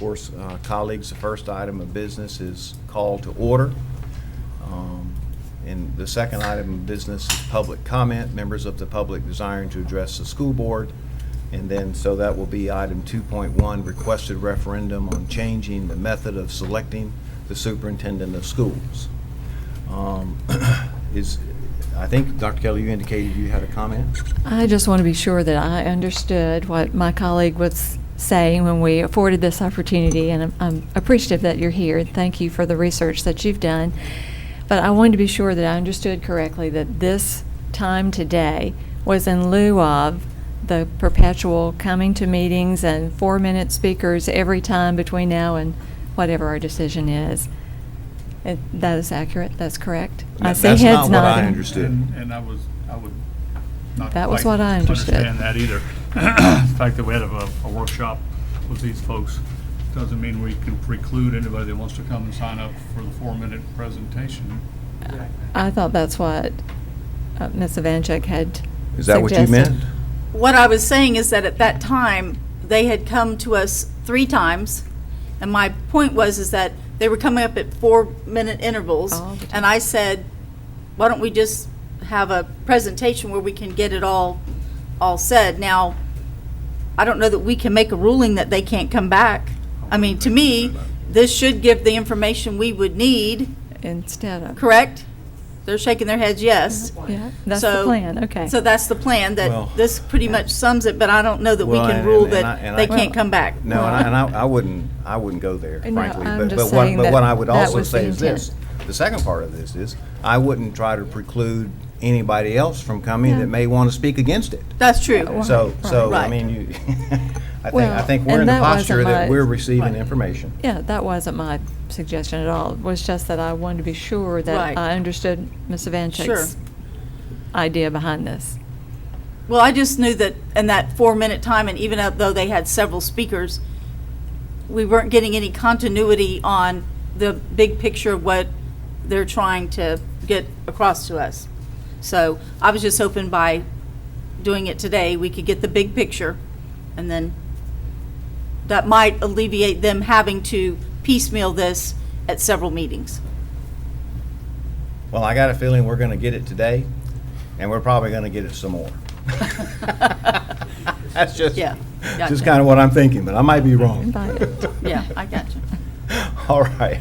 course, colleagues, the first item of business is call to order. And the second item of business is public comment, members of the public desiring to address the school board. And then, so that will be item 2.1, requested referendum on changing the method of selecting the superintendent of schools. I think, Dr. Kelly, you indicated you had a comment? I just want to be sure that I understood what my colleague was saying when we afforded this opportunity, and I'm appreciative that you're here. Thank you for the research that you've done. But I wanted to be sure that I understood correctly that this time today was in lieu of the perpetual coming to meetings and 4-minute speakers every time between now and whatever our decision is. That is accurate. That's correct. I see That's heads not what I nodding. understood. And I would not That was quite what I understood. understand that either. The fact that we had a workshop with these folks doesn't mean we can preclude anybody that wants to come and sign up for the 4-minute presentation. I thought that's what Ms. Ivanchuk had Is that what you suggested. meant? What I was saying is that at that time, they had come to us 3 times, and my point was that they were coming up at 4-minute intervals, All the time. and I said, why don't we just have a presentation where we can get it all said? Now, I don't know that we can make a ruling that they can't come back. I mean, to me, this should give the information we would need, Instead of. correct? They're shaking their heads yes. Yeah, that's the So- plan, okay. So that's the plan, Well- that this pretty much sums it, but I don't know that we Well, can and- rule and I- that and they I- can't come back. No, and I wouldn't go there, No, frankly. I'm But just what saying but that what I would that also was the say is this, intent. the second part of this is, I wouldn't try to preclude anybody else from coming Yeah. that may want to speak against it. That's true. So, I Right. mean, you, I Well, think we're and in the that wasn't posture that my- we're receiving Right. information. Yeah, that wasn't my suggestion at all. It was just that I wanted to be sure that Right. I understood Ms. Ivanchuk's Sure. idea behind this. Well, I just knew that in that 4-minute time, and even though they had several speakers, we weren't getting any continuity on the big picture of what they're trying to get across to us. So I was just hoping by doing it today, we could get the big picture, and then that might alleviate them having to piecemeal this at several meetings. Well, I got a feeling we're going to get it today, and we're probably going to get it some more. That's just Yeah, gotcha. kind of what I'm thinking, but I might be wrong. Invite it. Yeah, I got you. All right.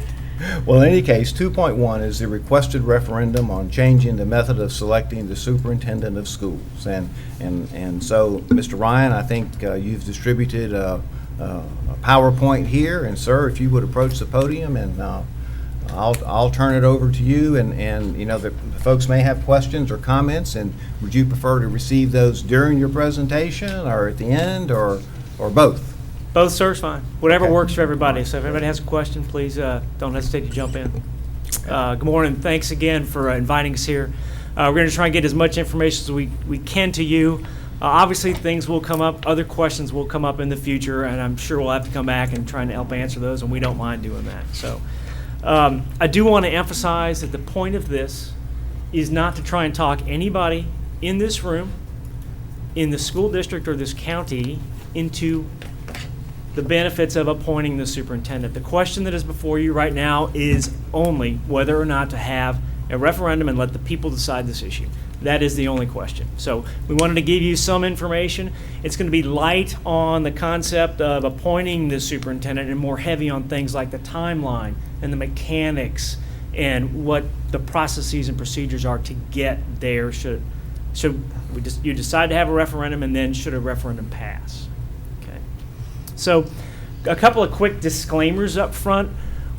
Well, in any case, 2.1 is the requested referendum on changing the method of selecting the superintendent of schools. And so, Mr. Ryan, I think you've distributed a PowerPoint here, and sir, if you would approach the podium, and I'll turn it over to you, and you know, the folks may have questions or comments, and would you prefer to receive those during your presentation, or at the end, or both? Both, sir, is fine. Whatever Okay. works for everybody. So if anybody has a question, please don't hesitate to jump in. Good morning. Thanks again for inviting us here. We're going to try and get as much information as we can to you. Obviously, things will come up. Other questions will come up in the future, and I'm sure we'll have to come back and try and help answer those, and we don't mind doing that. So I do want to emphasize that the point of this is not to try and talk anybody in this room, in the school district or this county, into the benefits of appointing the superintendent. The question that is before you right now is only whether or not to have a referendum and let the people decide this issue. That is the only question. So we wanted to give you some information. It's going to be light on the concept of appointing the superintendent and more heavy on things like the timeline and the mechanics and what the processes and procedures are to get there should you decide to have a referendum, and then should a referendum pass. So a couple of quick disclaimers up front.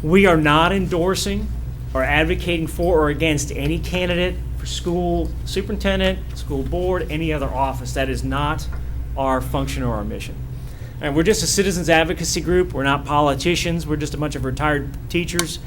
We are not endorsing or advocating for or against any candidate for school superintendent, school board, any other office. That is not our function or our mission. And we're just a citizens advocacy group. We're not politicians. We're just a bunch of retired teachers,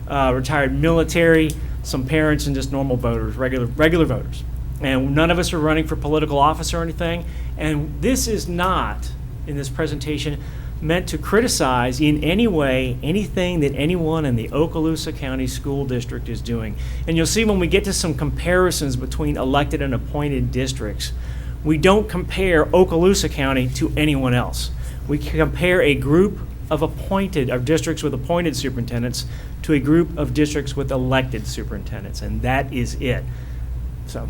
retired military, some parents, and just normal voters, regular voters. And none of us are running for political office or anything. And this is not, in this presentation, meant to criticize in any way anything that anyone in the Okaloosa County School District is doing. And you'll see when we get to some comparisons between elected and appointed districts, we don't compare Okaloosa County to anyone else. We compare a group of districts with appointed superintendents to a group of districts with elected superintendents, and that is it. So,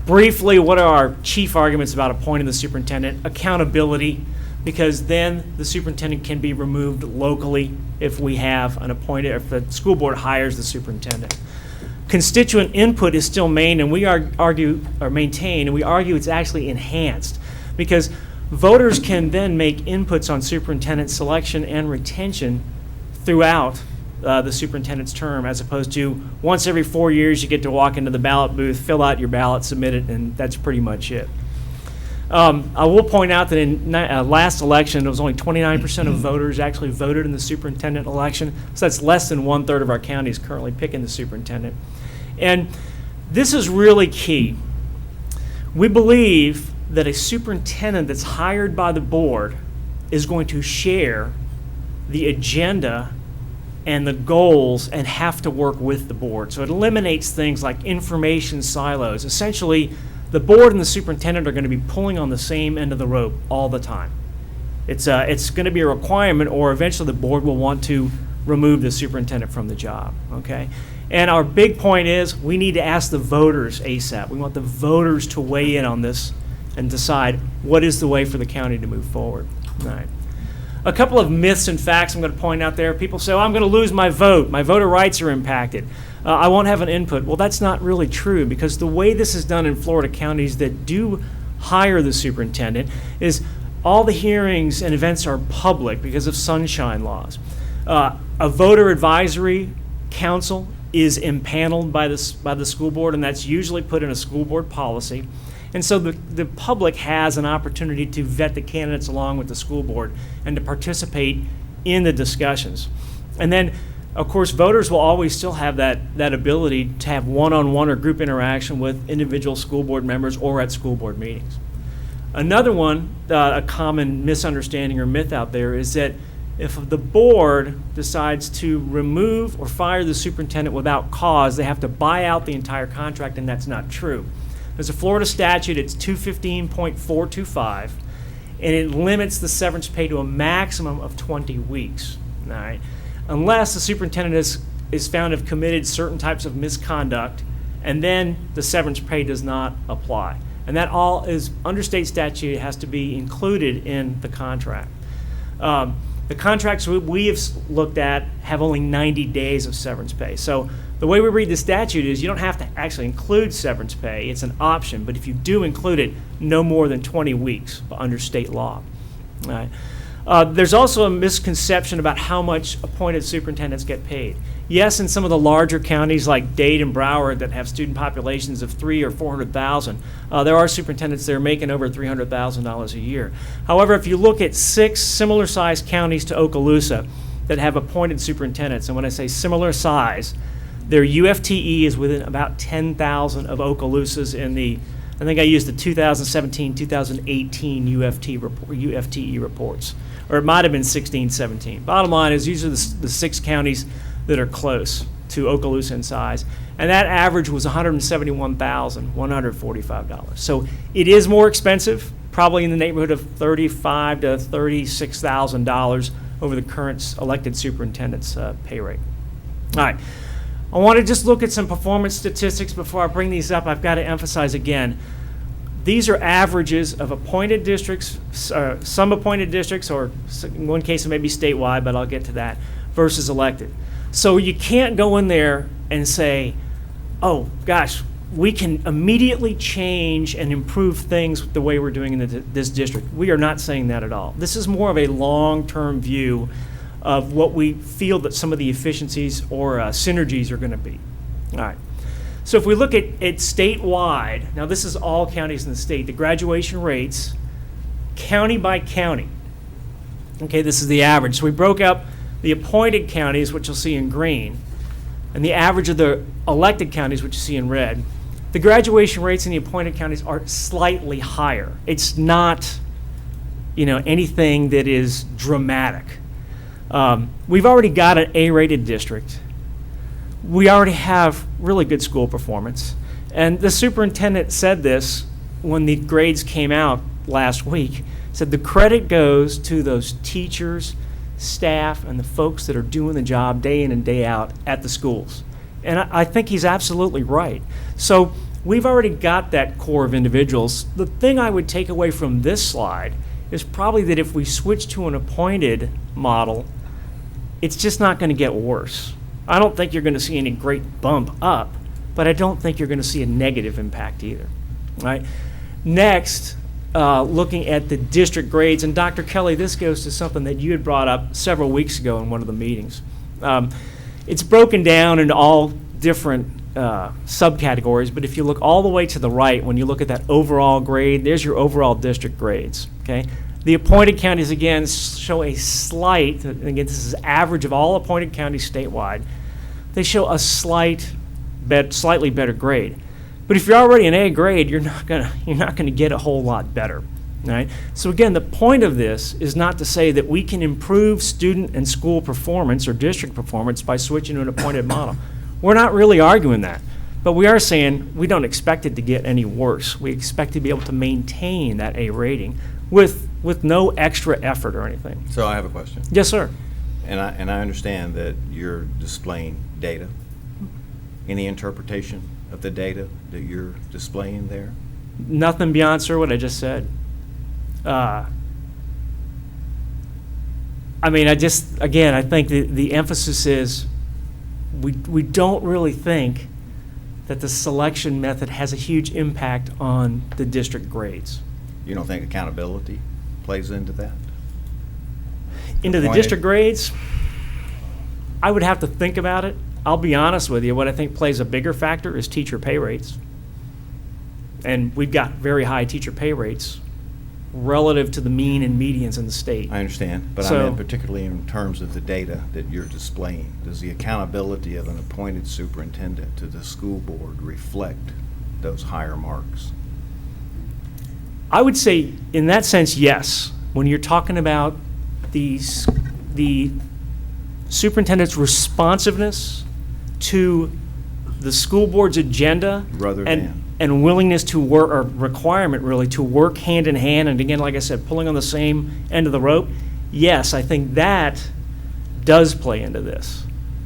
briefly, what are our chief arguments about appointing the superintendent? Accountability, because then the superintendent can be removed locally if we have an appointed, if the school board hires the superintendent. Constituent input is still maintained, and we argue it's actually enhanced, because voters can then make inputs on superintendent selection and retention throughout the superintendent's term, as opposed to once every 4 years you get to walk into the ballot booth, fill out your ballot, submit it, and that's pretty much it. I will point out that in last election, it was only 29% of voters actually voted in the superintendent election, so that's less than 1/3 of our counties currently picking the superintendent. And this is really key. We believe that a superintendent that's hired by the board is going to share the agenda and the goals and have to work with the board. So it eliminates things like information silos. Essentially, the board and the superintendent are going to be pulling on the same end of the rope all the time. It's going to be a requirement, or eventually the board will want to remove the superintendent from the job, okay? And our big point is we need to ask the voters ASAP. We want the voters to weigh in on this and decide what is the way for the county to move forward. All right. A couple of myths and facts I'm going to point out there. People say, oh, I'm going to lose my vote. My voter rights are impacted. I won't have an input. Well, that's not really true, because the way this is done in Florida counties that do hire the superintendent is all the hearings and events are public because of sunshine laws. A voter advisory council is impaneled by the school board, and that's usually put in a school board policy. And so the public has an opportunity to vet the candidates along with the school board and to participate in the discussions. And then, of course, voters will always still have that ability to have one-on-one or group interaction with individual school board members or at school board meetings. Another one, a common misunderstanding or myth out there, is that if the board decides to remove or fire the superintendent without cause, they have to buy out the entire contract, and that's not true. There's a Florida statute, it's 215.425, and it limits the severance pay to a maximum of 20 weeks, all right? Unless the superintendent is found to have committed certain types of misconduct, and then the severance pay does not apply. And that all is, under state statute, it has to be included in the contract. The contracts we have looked at have only 90 days of severance pay. So the way we read the statute is you don't have to actually include severance pay. It's an option, but if you do include it, no more than 20 weeks under state law. All right. There's also a misconception about how much appointed superintendents get paid. Yes, in some of the larger counties like Dade and Broward that have student populations of 300,000 or 400,000, there are superintendents that are making over $300,000 a year. However, if you look at 6 similar-sized counties to Okaloosa that have appointed superintendents, and when I say similar size, their UFTE is within about 10,000 of Okaloosa's in the, I think I used the 2017-2018 UFTE reports, or it might have been 16-17. Bottom line is these are the 6 counties that are close to Okaloosa in size, and that average was $171,145. So it is more expensive, probably in the neighborhood of $35,000 to $36,000 over the current elected superintendent's pay rate. All right. I want to just look at some performance statistics before I bring these up. I've got to emphasize again, these are averages of appointed districts, some appointed districts, or in one case it may be statewide, but I'll get to that, versus elected. So you can't go in there and say, oh gosh, we can immediately change and improve things the way we're doing in this district. We are not saying that at all. This is more of a long-term view of what we feel that some of the efficiencies or synergies are going to be. All right. So if we look at statewide, now this is all counties in the state, the graduation rates, county by county. Okay, this is the average. So we broke up the appointed counties, which you'll see in green, and the average of the elected counties, which you see in red. The graduation rates in the appointed counties are slightly higher. It's not, anything that is dramatic. We've already got an A-rated district. We already have really good school performance. And the superintendent said this when the grades came out last week. Said the credit goes to those teachers, staff, and the folks that are doing the job day in and day out at the schools. And I think he's absolutely right. So we've already got that core of individuals. The thing I would take away from this slide is probably that if we switch to an appointed model, it's just not going to get worse. I don't think you're going to see any great bump up, but I don't think you're going to see a negative impact either. Right? Next, looking at the district grades, and Dr. Kelly, this goes to something that you had brought up several weeks ago in one of the meetings. It's broken down into all different subcategories, but if you look all the way to the right, when you look at that overall grade, there's your overall district grades. Okay, the appointed counties again show a slight. Again, this is average of all appointed counties statewide. They show a slightly better grade. But if you're already an A grade, you're not gonna get a whole lot better. Right? So again, the point of this is not to say that we can improve student and school performance or district performance by switching to an appointed model. We're not really arguing that, but we are saying we don't expect it to get any worse. We expect to be able to maintain that A rating with no extra effort or anything. So I have a question. Yes, sir. And I understand that you're displaying data. Any interpretation of the data that you're displaying there? Nothing beyond, sir, what I just said. I mean, I think the emphasis is we don't really think that the selection method has a huge impact on the district grades. You don't think accountability plays into that? Into the Appointed? district grades, I would have to think about it. I'll be honest with you, what I think plays a bigger factor is teacher pay rates. And we've got very high teacher pay rates relative to the mean and medians in the state. I understand, but I meant particularly in terms of the data that you're displaying. Does the accountability of an appointed superintendent to the school board reflect those higher marks? I would say, in that sense, yes. When you're talking about the superintendent's responsiveness to the school board's agenda Rather than. And willingness to work, or requirement really, to work hand in hand, and again, like I said, pulling on the same end of the rope, yes, I think that does play into this.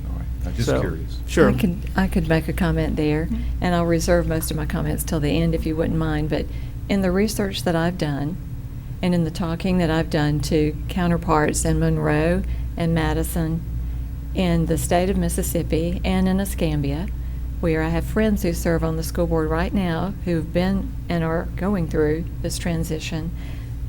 All right, I'm just So, curious. Sure. I could make a comment there, and I'll reserve most of my comments till the end if you wouldn't mind, but in the research that I've done, and in the talking that I've done to counterparts in Monroe and Madison, in the state of Mississippi, and in Escambia, where I have friends who serve on the school board right now who've been and are going through this transition,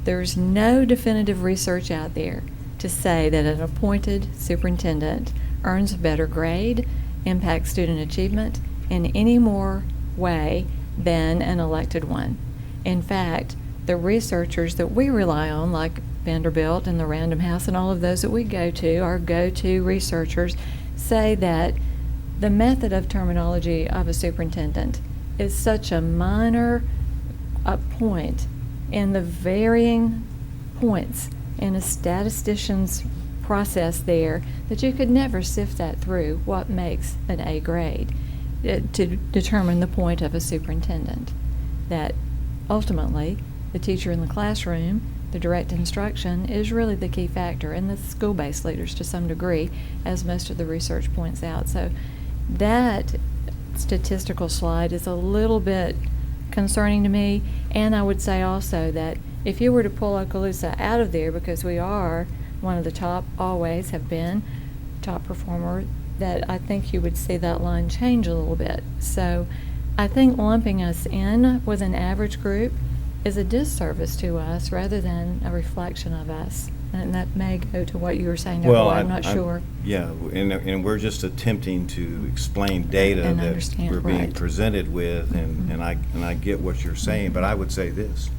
there's no definitive research out there to say that an appointed superintendent earns a better grade, impacts student achievement in any more way than an elected one. In fact, the researchers that we rely on, like Vanderbilt and the Random House and all of those that we go to, our go-to researchers, say that the method of terminology of a superintendent is such a minor point in the varying points in a statistician's process there that you could never sift that through what makes an A grade to determine the point of a superintendent. That ultimately, the teacher in the classroom, the direct instruction, is really the key factor, and the school-based leaders to some degree, as most of the research points out. So that statistical slide is a little bit concerning to me, and I would say also that if you were to pull Okaloosa out of there, because we are one of the top, always have been, top performer, that I think you would see that line change a little bit. So I think lumping us in with an average group is a disservice to us rather than a reflection of us. And that may go to what you were saying before, I'm not sure. Yeah, and we're just attempting to explain data And that understand, we're being right. presented with, and I get what you're saying, but I would say this.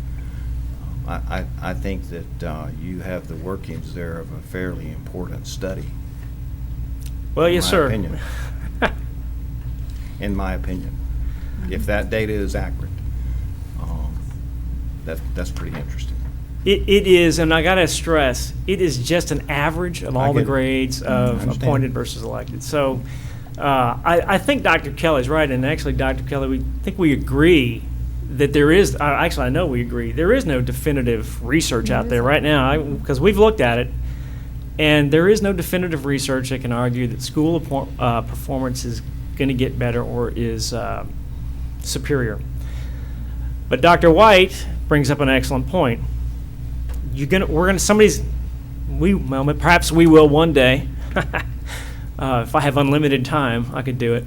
I think that you have the workings there of a fairly important study. Well, in yes, my sir. opinion. In my opinion. If that data is accurate, that's pretty interesting. It is, and I got to stress, it is just an average of all the get it. grades I of understand. appointed versus elected. So I think Dr. Kelly's right, and actually, Dr. Kelly, we agree that there is, actually, I know we agree, there is no definitive research out there right now, because we've looked at it, and there is no definitive research that can argue that school performance is going to get better or is superior. But Dr. White brings up an excellent point. Perhaps we will one day. If I have unlimited time, I could do it.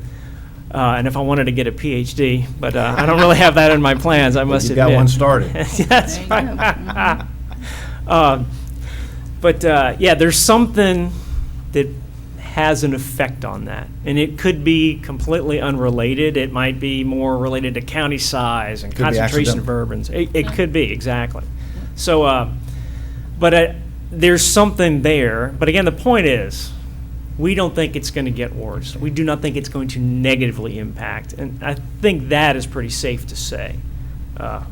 And if I wanted to get a PhD, but I don't really have that in my plans, I must admit. You got one started. That's There you right. go. But yeah, there's something that has an effect on that. And it could be completely unrelated. It might be more related to county size and Could be concentration of accidental. urbans. It could be, exactly. So, but there's something there. But again, the point is, we don't think it's going to get worse. We do not think it's going to negatively impact. And I think that is pretty safe to say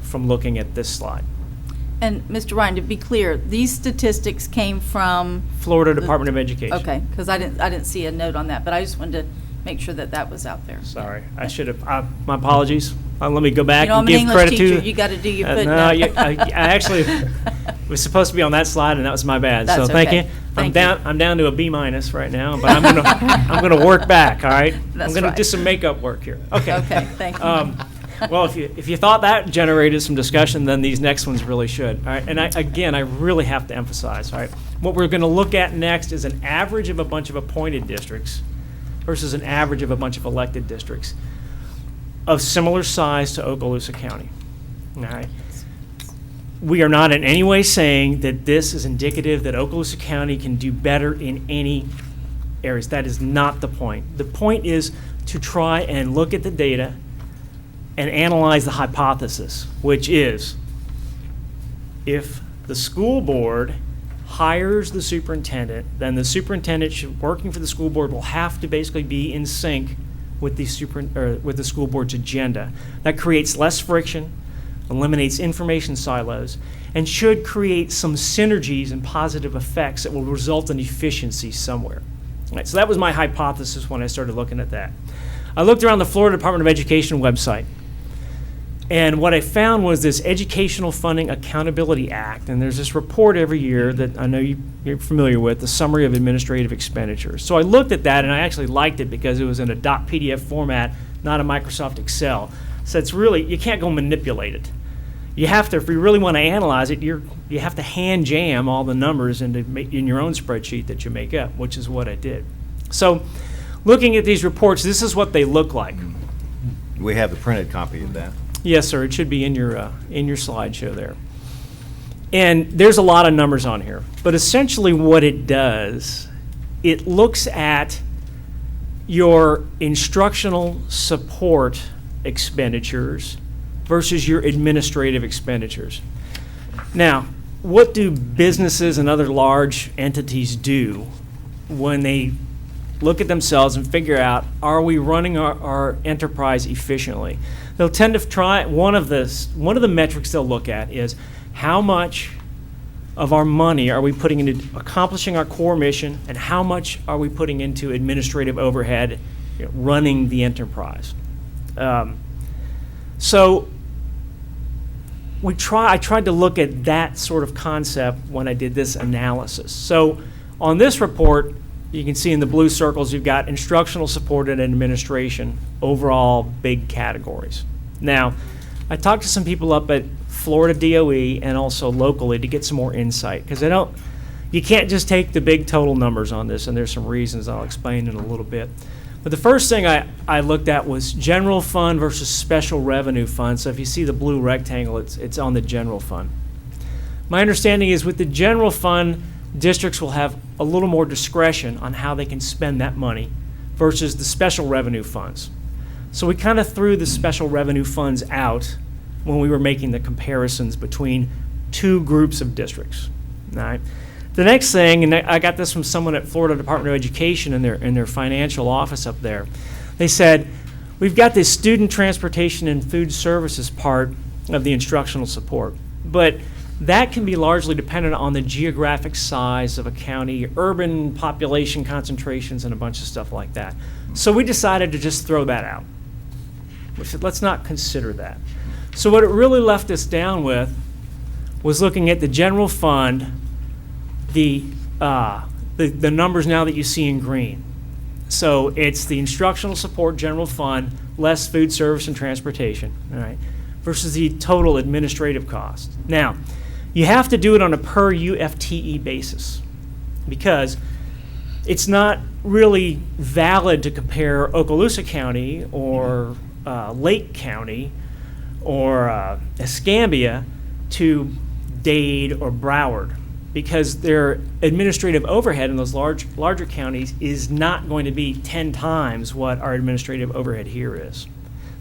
from looking at this slide. And Mr. Ryan, to be clear, these statistics came from, Florida Department of Education. okay, because I didn't see a note on that, but I just wanted to make sure that that was out there. Sorry, I should have, my apologies. Let me go back You know, and I'm an give English credit teacher, to. you got to do your No, footnote. I actually was supposed to be on that slide, and that was my bad. So That's thank okay. you. Thank you. I'm down to a B- right now, but I'm gonna work back. All right. That's I'm gonna right. do some makeup work here. Okay. Okay, thank you. Well, if you thought that generated some discussion, then these next ones really should. All right. And I really have to emphasize. All right. What we're going to look at next is an average of a bunch of appointed districts versus an average of a bunch of elected districts of similar size to Okaloosa County. All right. We are not in any way saying that this is indicative that Okaloosa County can do better in any areas. That is not the point. The point is to try and look at the data and analyze the hypothesis, which is if the school board hires the superintendent, then the superintendent working for the school board will have to basically be in sync with the school board's agenda. That creates less friction, eliminates information silos, and should create some synergies and positive effects that will result in efficiency somewhere. All right, so that was my hypothesis when I started looking at that. I looked around the Florida Department of Education website, and what I found was this Educational Funding Accountability Act, and there's this report every year that I know you're familiar with, the Summary of Administrative Expenditures. So I looked at that, and I actually liked it because it was in a .pdf format, not a Microsoft Excel. So it's really, you can't go manipulate it. You have to, if you really want to analyze it, you have to hand jam all the numbers in your own spreadsheet that you make up, which is what I did. So looking at these reports, this is what they look like. We have the printed copy of that. Yes, sir. It should be in your slideshow there. And there's a lot of numbers on here. But essentially what it does, it looks at your instructional support expenditures versus your administrative expenditures. Now, what do businesses and other large entities do when they look at themselves and figure out, are we running our enterprise efficiently? They'll tend to try, one of the metrics they'll look at is how much of our money are we putting into accomplishing our core mission, and how much are we putting into administrative overhead, running the enterprise. So I tried to look at that sort of concept when I did this analysis. So on this report, you can see in the blue circles, you've got instructional support and administration, overall big categories. Now, I talked to some people up at Florida DOE and also locally to get some more insight, because you can't just take the big total numbers on this, and there's some reasons I'll explain in a little bit. But the first thing I looked at was general fund versus special revenue fund. So if you see the blue rectangle, it's on the general fund. My understanding is with the general fund, districts will have a little more discretion on how they can spend that money versus the special revenue funds. So we kind of threw the special revenue funds out when we were making the comparisons between two groups of districts. All right. The next thing, and I got this from someone at Florida Department of Education in their financial office up there. They said, we've got this student transportation and food services part of the instructional support, but that can be largely dependent on the geographic size of a county, urban population concentrations, and a bunch of stuff like that. So we decided to just throw that out. We said, let's not consider that. So what it really left us down with was looking at the general fund, the numbers now that you see in green. So it's the instructional support general fund, less food service and transportation, all right, versus the total administrative cost. Now, you have to do it on a per UFTE basis because it's not really valid to compare Okaloosa County or Lake County or Escambia to Dade or Broward because their administrative overhead in those larger counties is not going to be 10 times what our administrative overhead here is.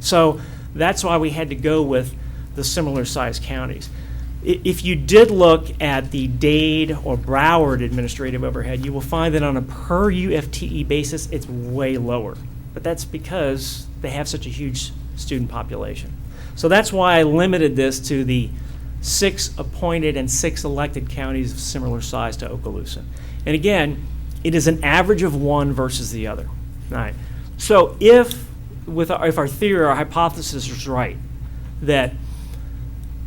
So that's why we had to go with the similar sized counties. If you did look at the Dade or Broward administrative overhead, you will find that on a per UFTE basis, it's way lower. But that's because they have such a huge student population. So that's why I limited this to the 6 appointed and 6 elected counties of similar size to Okaloosa. And again, it is an average of one versus the other. All right. So if our theory, our hypothesis is right, that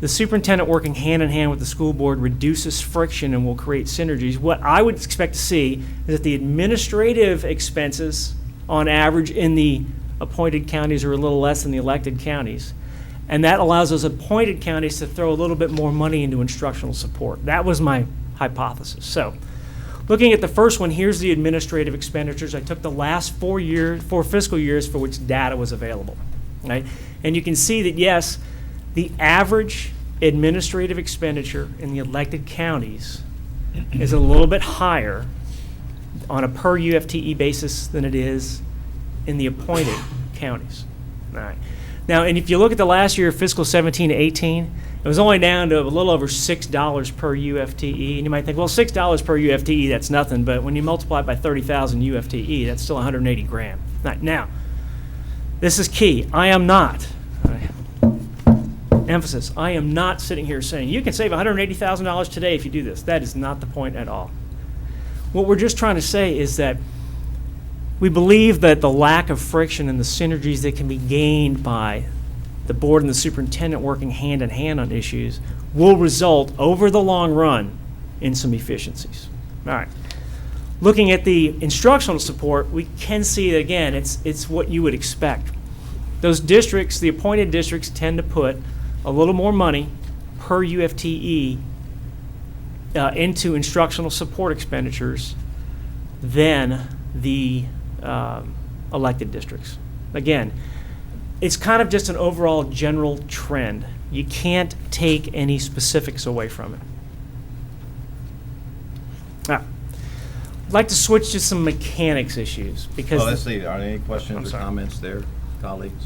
the superintendent working hand in hand with the school board reduces friction and will create synergies, what I would expect to see is that the administrative expenses on average in the appointed counties are a little less than the elected counties. And that allows those appointed counties to throw a little bit more money into instructional support. That was my hypothesis. So looking at the first one, here's the administrative expenditures. I took the last 4 fiscal years for which data was available. Right? And you can see that, yes, the average administrative expenditure in the elected counties is a little bit higher on a per UFTE basis than it is in the appointed counties. All right. Now, and if you look at the last year, fiscal 17 to 18, it was only down to a little over $6 per UFTE. And you might think, well, $6 per UFTE, that's nothing. But when you multiply it by 30,000 UFTE, that's still 180 grand. Now, this is key. I am not, emphasis, I am not sitting here saying you can save $180,000 today if you do this. That is not the point at all. What we're just trying to say is that we believe that the lack of friction and the synergies that can be gained by the board and the superintendent working hand in hand on issues will result over the long run in some efficiencies. All right. Looking at the instructional support, we can see that, again, it's what you would expect. Those districts, the appointed districts, tend to put a little more money per UFTE into instructional support expenditures than the elected districts. Again, it's kind of just an overall general trend. You can't take any specifics away from it. Now, I'd like to switch to some mechanics issues because. Well, let's see. Are there any questions I'm or sorry. comments there, colleagues,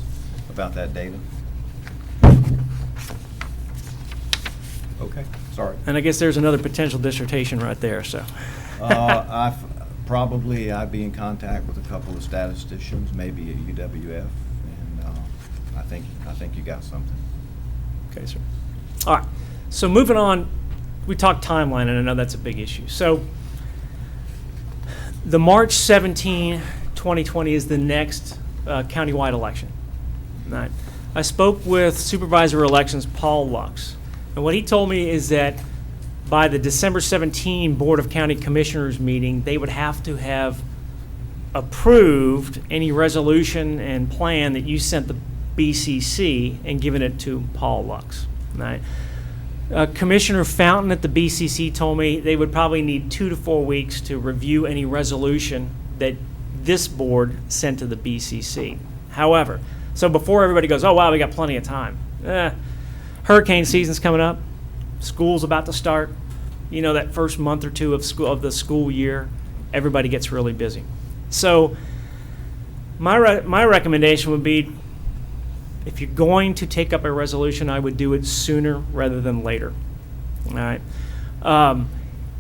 about that data? Okay, sorry. And I guess there's another potential dissertation right there. So. I'd be in contact with a couple of statisticians, maybe at UWF, and I think you got something. Okay, sir. All right. So moving on, we talked timeline, and I know that's a big issue. So the March 17, 2020 is the next countywide election. All right. I spoke with Supervisor of Elections Paul Lux, and what he told me is that by the December 17 Board of County Commissioners meeting, they would have to have approved any resolution and plan that you sent the BCC and given it to Paul Lux. Right? Commissioner Fountain at the BCC told me they would probably need 2 to 4 weeks to review any resolution that this board sent to the BCC. However, so before everybody goes, oh wow, we got plenty of time. Hurricane season's coming up. School's about to start. You know, that first month or two of the school year, everybody gets really busy. So my recommendation would be, if you're going to take up a resolution, I would do it sooner rather than later. All right.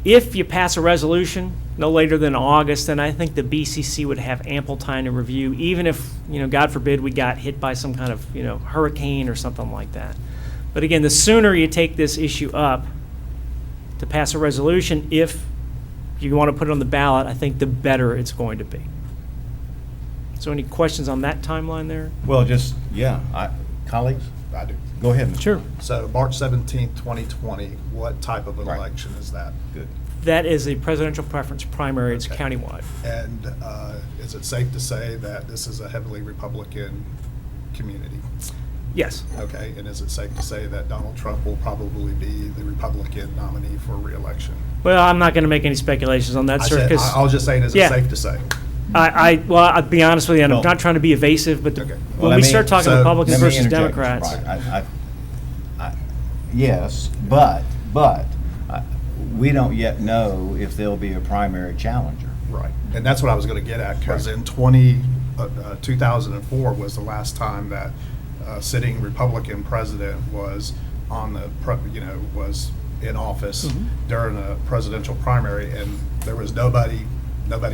If you pass a resolution no later than August, then I think the BCC would have ample time to review, even if, God forbid, we got hit by some kind of, hurricane or something like that. But again, the sooner you take this issue up to pass a resolution, if you want to put it on the ballot, I think the better it's going to be. So any questions on that timeline there? Well, colleagues? I do. Go ahead, Mr. Sure. So March 17th, 2020, what type of an Right. election is that? Good. That is a presidential preference primary. It's Okay. countywide. And is it safe to say that this is a heavily Republican community? Yes. Okay, and is it safe to say that Donald Trump will probably be the Republican nominee for reelection? Well, I'm not going to make any speculations on that, sir, because I was just saying, is it Yeah. safe to say? well, I'll be honest with you, and I'm Well- not trying to be evasive, but Okay. Well, when let we me- start talking so- Republicans Let me versus interject, Mr. Democrats, Bryant. Yes, but we don't yet know if there'll be a primary challenger. Right, and that's what I was going to get at, because Right. in 2004 was the last time that sitting Republican president was on the, was in office during a presidential primary, and there was nobody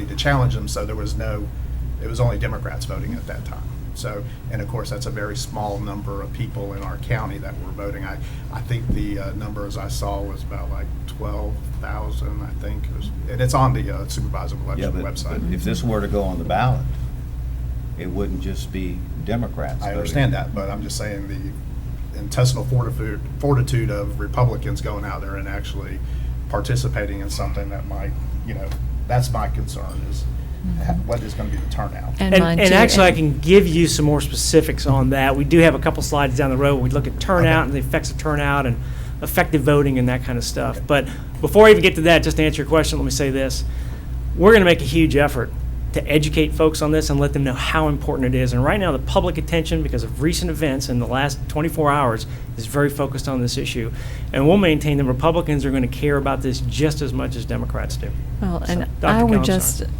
to challenge him, so it was only Democrats voting at that time. So, and of course, that's a very small number of people in our county that were voting. I think the numbers I saw was about like 12,000, I think. And it's on the supervisor Yeah, election but website. if this were to go on the ballot, it wouldn't just be Democrats. I voting. understand that, but I'm just saying the intestinal fortitude of Republicans going out there and actually participating in something that might, that's my concern is what is going to be the turnout. And mine And too. actually, I And- can give you some more specifics on that. We do have a couple slides down the road where we look at turnout Okay. and the effects of turnout and effective voting and that kind of stuff. But before I even get to that, just to answer your question, let me say this. We're going to make a huge effort to educate folks on this and let them know how important it is. And right now, the public attention, because of recent events in the last 24 hours, is very focused on this issue. And we'll maintain that Republicans are going to care about this just as much as Democrats do. Well, So, and Dr. I would Cohen, just sorry.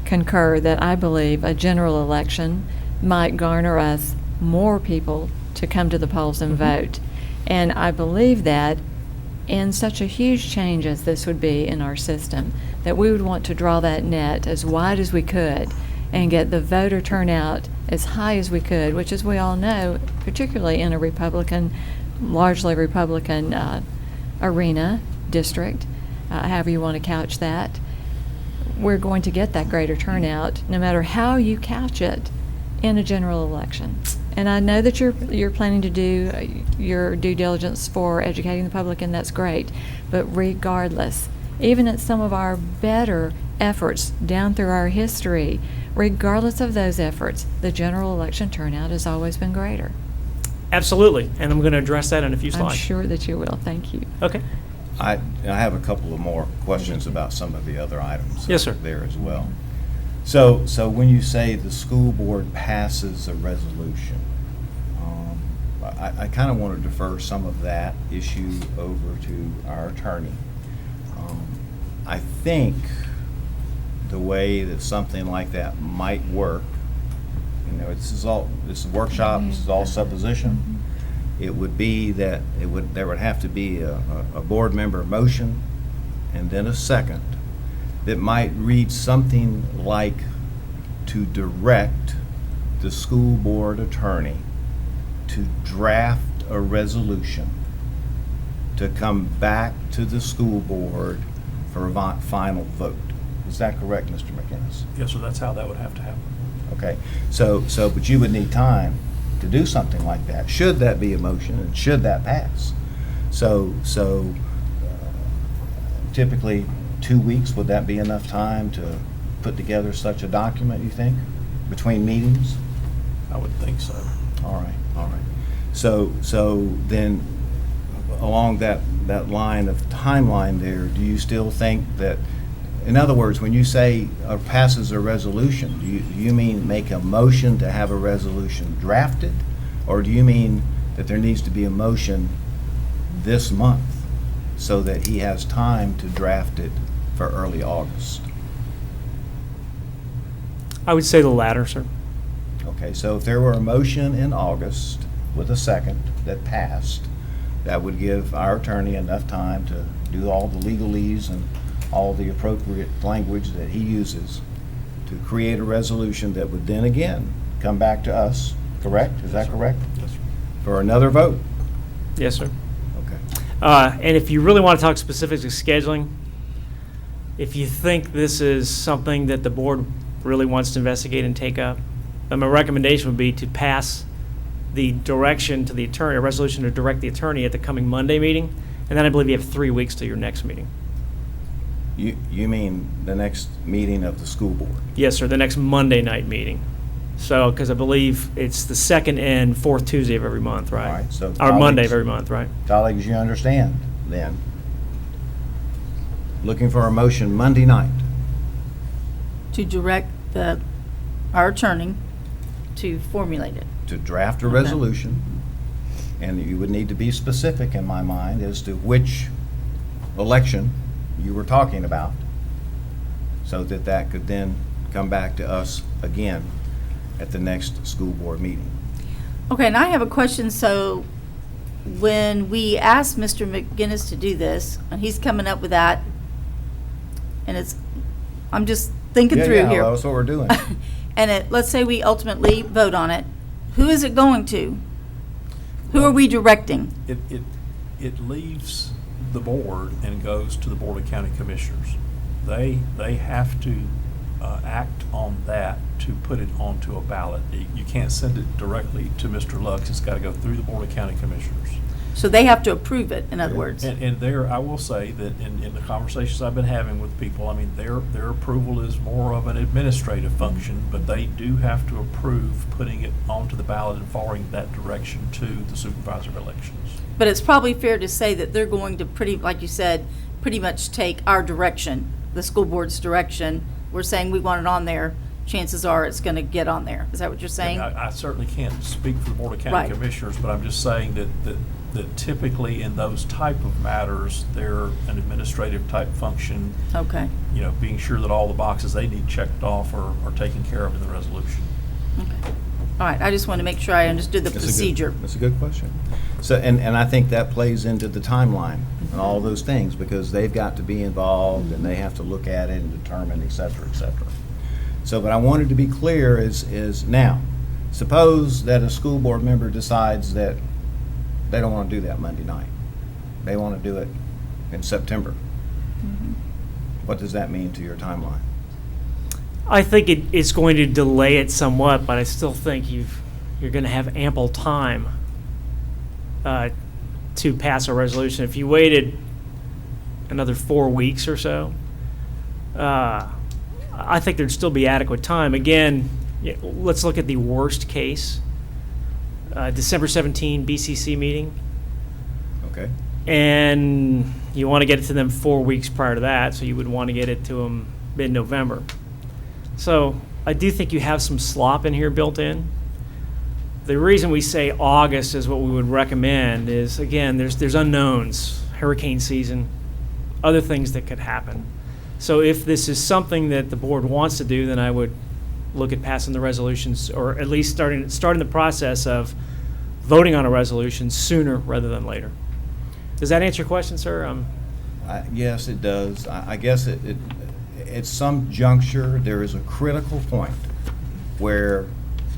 concur that I believe a general election might garner us more people to come to the polls and vote. And I believe that in such a huge change as this would be in our system, that we would want to draw that net as wide as we could and get the voter turnout as high as we could, which, as we all know, particularly in a largely Republican arena, district, however you want to couch that, we're going to get that greater turnout, no matter how you couch it, in a general election. And I know that you're planning to do your due diligence for educating the public, and that's great. But regardless, even at some of our better efforts down through our history, regardless of those efforts, the general election turnout has always been greater. Absolutely. And I'm going to address that in a few I'm slides. sure that you will. Thank you. Okay. I have a couple of more questions about some of the other items. Yes, sir. There as well. So when you say the school board passes a resolution, I kind of want to defer some of that issue over to our attorney. I think the way that something like that might work, this is a workshop, this is all supposition. It would be that there would have to be a board member motion and then a second that might read something like to direct the school board attorney to draft a resolution to come back to the school board for a final vote. Is that correct, Mr. McInnes? Yes, sir, that's how that would have to happen. Okay, but you would need time to do something like that, should that be a motion and should that pass. So typically 2 weeks, would that be enough time to put together such a document, you think, between meetings? I would think so. All right. So then, along that line of timeline there, do you still think that, in other words, when you say passes a resolution, do you mean make a motion to have a resolution drafted? Or do you mean that there needs to be a motion this month so that he has time to draft it for early August? I would say the latter, sir. Okay, so if there were a motion in August with a second that passed, that would give our attorney enough time to do all the legalese and all the appropriate language that he uses to create a resolution that would then again come back to us, correct? Is that correct? Yes, sir. For another vote? Yes, sir. Okay. And if you really want to talk specifics of scheduling, if you think this is something that the board really wants to investigate and take up, then my recommendation would be to pass the direction to the attorney, a resolution to direct the attorney at the coming Monday meeting, and then I believe you have 3 weeks to your next meeting. You mean the next meeting of the school board? Yes, sir, the next Monday night meeting. So, because I believe it's the second and fourth Tuesday of every month, right? All right, so Or Monday of colleagues- every month, right? Colleagues, you understand then? Looking for a motion Monday night. To direct our attorney to formulate it. To draft a Okay. resolution, and you would need to be specific in my mind as to which election you were talking about, so that that could then come back to us again at the next school board meeting. Okay, and I have a question. So when we asked Mr. McGinnis to do this, and he's coming up with that, and I'm just thinking Yeah, through yeah, here. well, that's what we're doing. And let's say we ultimately vote on it. Who is it going to? Who are we directing? It leaves the board and goes to the Board of County Commissioners. They have to act on that to put it onto a ballot. You can't send it directly to Mr. Lux. It's got to go through the Board of County Commissioners. So they have to approve it, in other words. And there, I will say that in the conversations I've been having with people, I mean, their approval is more of an administrative function, but they do have to approve putting it onto the ballot and forwarding that direction to the supervisor of elections. But it's probably fair to say that they're going to like you said, pretty much take our direction, the school board's direction. We're saying we want it on there. Chances are it's going to get on there. Is that what you're saying? I certainly can't speak for the Board of County Right. Commissioners, but I'm just saying that typically in those type of matters, they're an administrative type function, Okay. you know, being sure that all the boxes they need checked off are taken care of in the resolution. Okay. All right, I just want to make sure I understood the procedure. That's a good question. So, and I think that plays into the timeline and all those things, because they've got to be involved and they have to look at it and determine, et cetera, et cetera. So, but I wanted to be clear is now, suppose that a school board member decides that they don't want to do that Monday night. They want to do it in September. What does that mean to your timeline? I think it's going to delay it somewhat, but I still think you're going to have ample time to pass a resolution. If you waited another 4 weeks or so, I think there'd still be adequate time. Again, let's look at the worst case. December 17 BCC meeting, Okay? and you want to get it to them 4 weeks prior to that, so you would want to get it to them mid-November. So I do think you have some slop in here built in. The reason we say August is what we would recommend is, again, there's unknowns, hurricane season, other things that could happen. So if this is something that the board wants to do, then I would look at passing the resolutions, or at least starting the process of voting on a resolution sooner rather than later. Does that answer your question, sir? Yes, it does. I guess at some juncture, there is a critical point where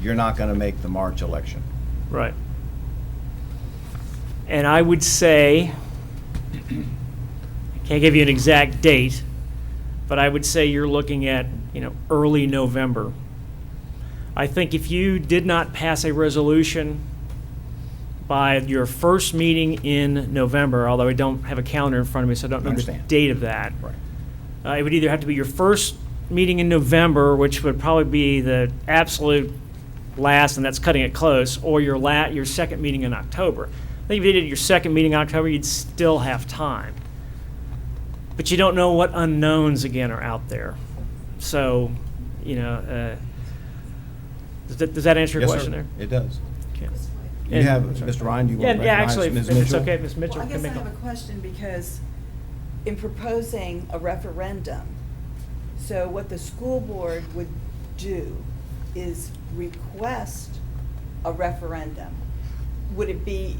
you're not going to make the March election. Right. And I would say, I can't give you an exact date, but I would say you're looking at, early November. I think if you did not pass a resolution by your first meeting in November, although I don't have a calendar in front of me, so I don't know the Understand. date of that. Right. It would either have to be your first meeting in November, which would probably be the absolute last, and that's cutting it close, or your second meeting in October. I think if you did your second meeting in October, you'd still have time. But you don't know what unknowns, again, are out there. So, does that answer your Yes, question sir. there? It does. Okay. You And- have, Mr. Ryan, do you want to Yeah, recognize actually, Ms. if it's Mitchell? okay, Ms. Mitchell Well, I can guess I make have a question, because in proposing a referendum, so what the school board would do is request a referendum. Would it be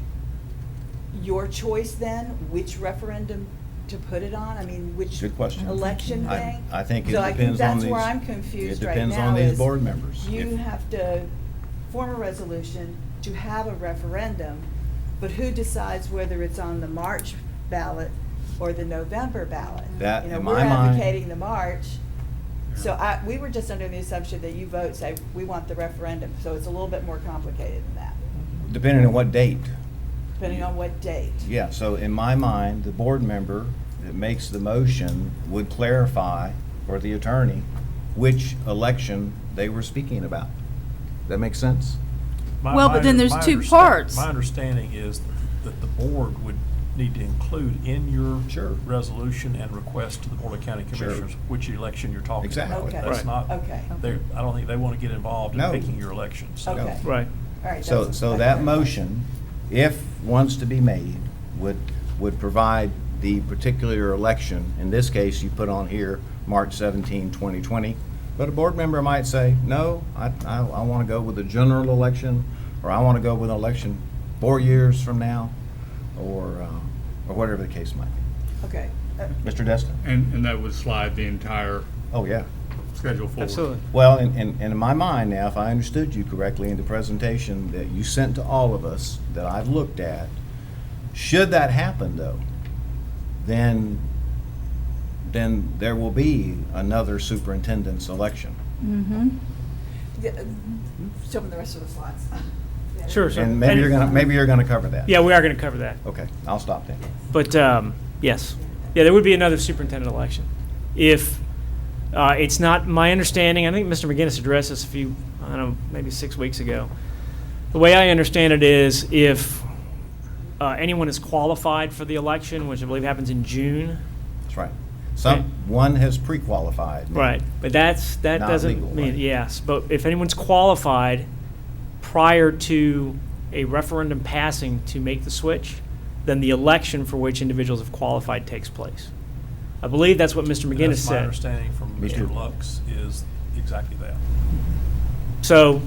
your choice then, which referendum to put it on? I mean, which Good question. election I- thing? I think it So depends on that's where these- I'm confused it right depends now on these is board members. You If- have to form a resolution to have a referendum, but who decides whether it's on the March ballot or the November ballot? That, You know, in we're my mind- advocating the March, so we were just under the assumption that you vote, say, we want the referendum, so it's a little bit more complicated than that. Depending on what date. Depending on what date. Yeah, so in my mind, the board member that makes the motion would clarify for the attorney which election they were speaking about. That makes sense? Well, but then there's two parts. My understanding is that the board would need to include in your Sure. resolution and request to the Board of County Sure. Commissioners which election you're talking Exactly. about. Okay. That's Right. not, Okay. I don't think they want to get involved in No. picking your election. So Okay. Right. All right. So, that's- so that's that my motion, if wants to be made, would provide the particular election. In this case, you put on here, March 17, 2020. But a board member might say, no, I want to go with a general election, or I want to go with an election 4 years from now, or whatever the case might be. Okay. Mr. Destin? And that would slide the entire Oh, yeah. schedule forward. Absolutely. Well, and in my mind now, if I understood you correctly in the presentation that you sent to all of us, that I've looked at, should that happen though, then there will be another superintendent's election. Mm-hmm. Show them the rest of the slides. Sure, sure. And maybe you're gonna cover that. Yeah, we are going to cover that. Okay, I'll stop then. But yes, yeah, there would be another superintendent election. If it's not my understanding, I think Mr. McGinnis addressed this I don't know, maybe 6 weeks ago. The way I understand it is if anyone is qualified for the election, which I believe happens in June. That's right. Okay. One has pre-qualified. Right, but that Not doesn't legal, mean, right? yes, but if anyone's qualified prior to a referendum passing to make the switch, then the election for which individuals have qualified takes place. I believe that's what Mr. McGinnis that's my said. understanding from Me too. Mr. Lux is exactly that. So,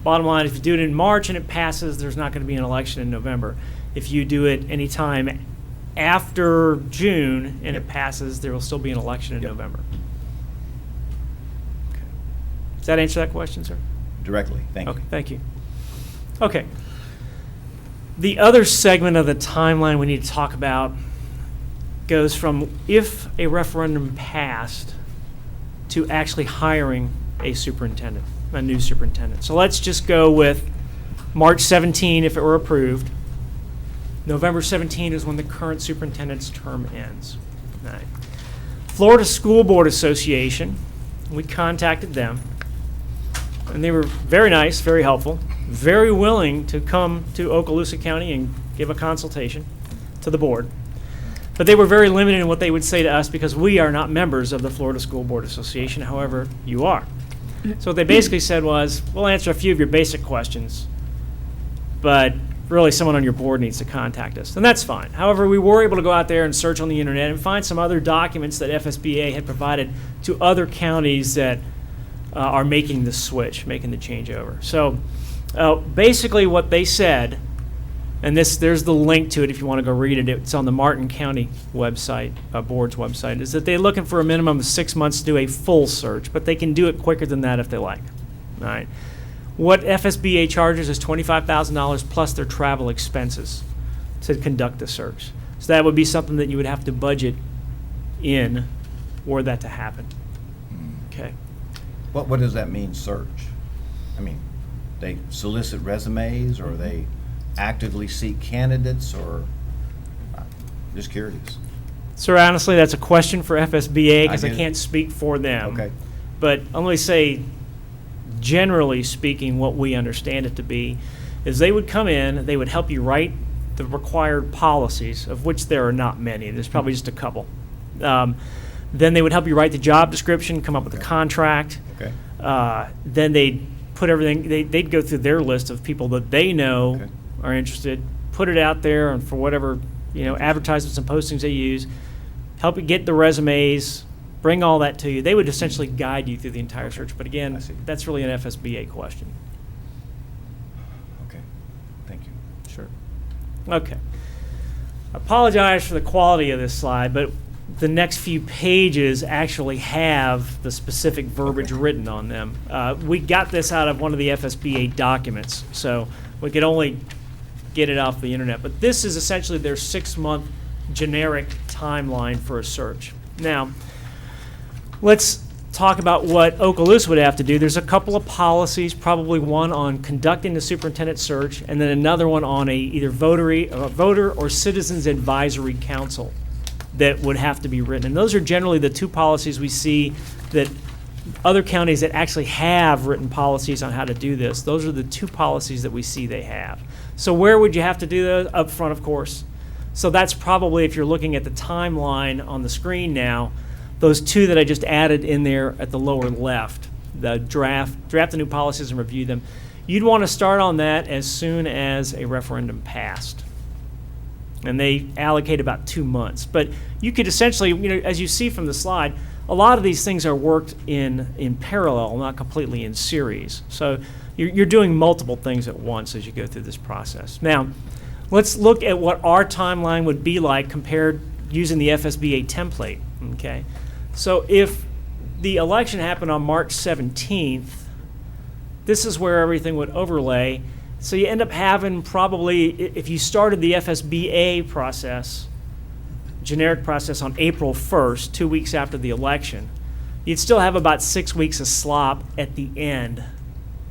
bottom line, if you do it in March and it passes, there's not going to be an election in November. If you do it anytime after June and it passes, there will still be an election in Yep. November. Okay. Does that answer that question, sir? Directly, thank you. Okay, thank you. Okay. The other segment of the timeline we need to talk about goes from if a referendum passed to actually hiring a superintendent, a new superintendent. So let's just go with March 17 if it were approved. November 17 is when the current superintendent's term ends. All right. Florida School Board Association, we contacted them, and they were very nice, very helpful, very willing to come to Okaloosa County and give a consultation to the board. But they were very limited in what they would say to us because we are not members of the Florida School Board Association, however, you are. So what they basically said was, we'll answer a few of your basic questions, but really someone on your board needs to contact us. And that's fine. However, we were able to go out there and search on the internet and find some other documents that FSBA had provided to other counties that are making the switch, making the changeover. So basically what they said, and there's the link to it if you want to go read it. It's on the Martin County website, board's website, is that they're looking for a minimum of 6 months to do a full search, but they can do it quicker than that if they like. All right. What FSBA charges is $25,000 plus their travel expenses to conduct the search. So that would be something that you would have to budget in were that to happen. Okay. What does that mean, search? I mean, they solicit resumes, or they actively seek candidates, or, just curious. Sir, honestly, that's a question for FSBA because I get it. can't speak for them. Okay. But I'm going to say, generally speaking, what we understand it to be is they would come in, they would help you write the required policies, of which there are not many. There's probably just a couple. Then they would help you write the job description, come up with a contract. Okay. Then they'd put everything, they'd go through their list of people that they know Okay. are interested, put it out there, and for whatever, advertisements and postings they use, help you get the resumes, bring all that to you. They would essentially guide you through the entire search. But I again, see. that's really an FSBA question. Okay, thank you. Sure. Okay. I apologize for the quality of this slide, but the next few pages actually have the specific verbiage written on them. We got this out of one of the FSBA documents, so we could only get it off the internet. But this is essentially their 6-month generic timeline for a search. Now, let's talk about what Okaloosa would have to do, there's a couple of policies, probably one on conducting the superintendent search, and then another one on either voter or citizens advisory council that would have to be written. And those are generally the two policies we see that other counties that actually have written policies on how to do this. Those are the two policies that we see they have. So where would you have to do those? Up front, of course. So that's probably, if you're looking at the timeline on the screen now, those two that I just added in there at the lower left, the draft the new policies and review them. You'd want to start on that as soon as a referendum passed. And they allocate about 2 months. But you could essentially, as you see from the slide, a lot of these things are worked in parallel, not completely in series. So you're doing multiple things at once as you go through this process. Now, let's look at what our timeline would be like compared using the FSBA template, okay? So if the election happened on March 17th, this is where everything would overlay. So you end up having probably, if you started the FSBA process, generic process on April 1st, 2 weeks after the election, you'd still have about 6 weeks of slop at the end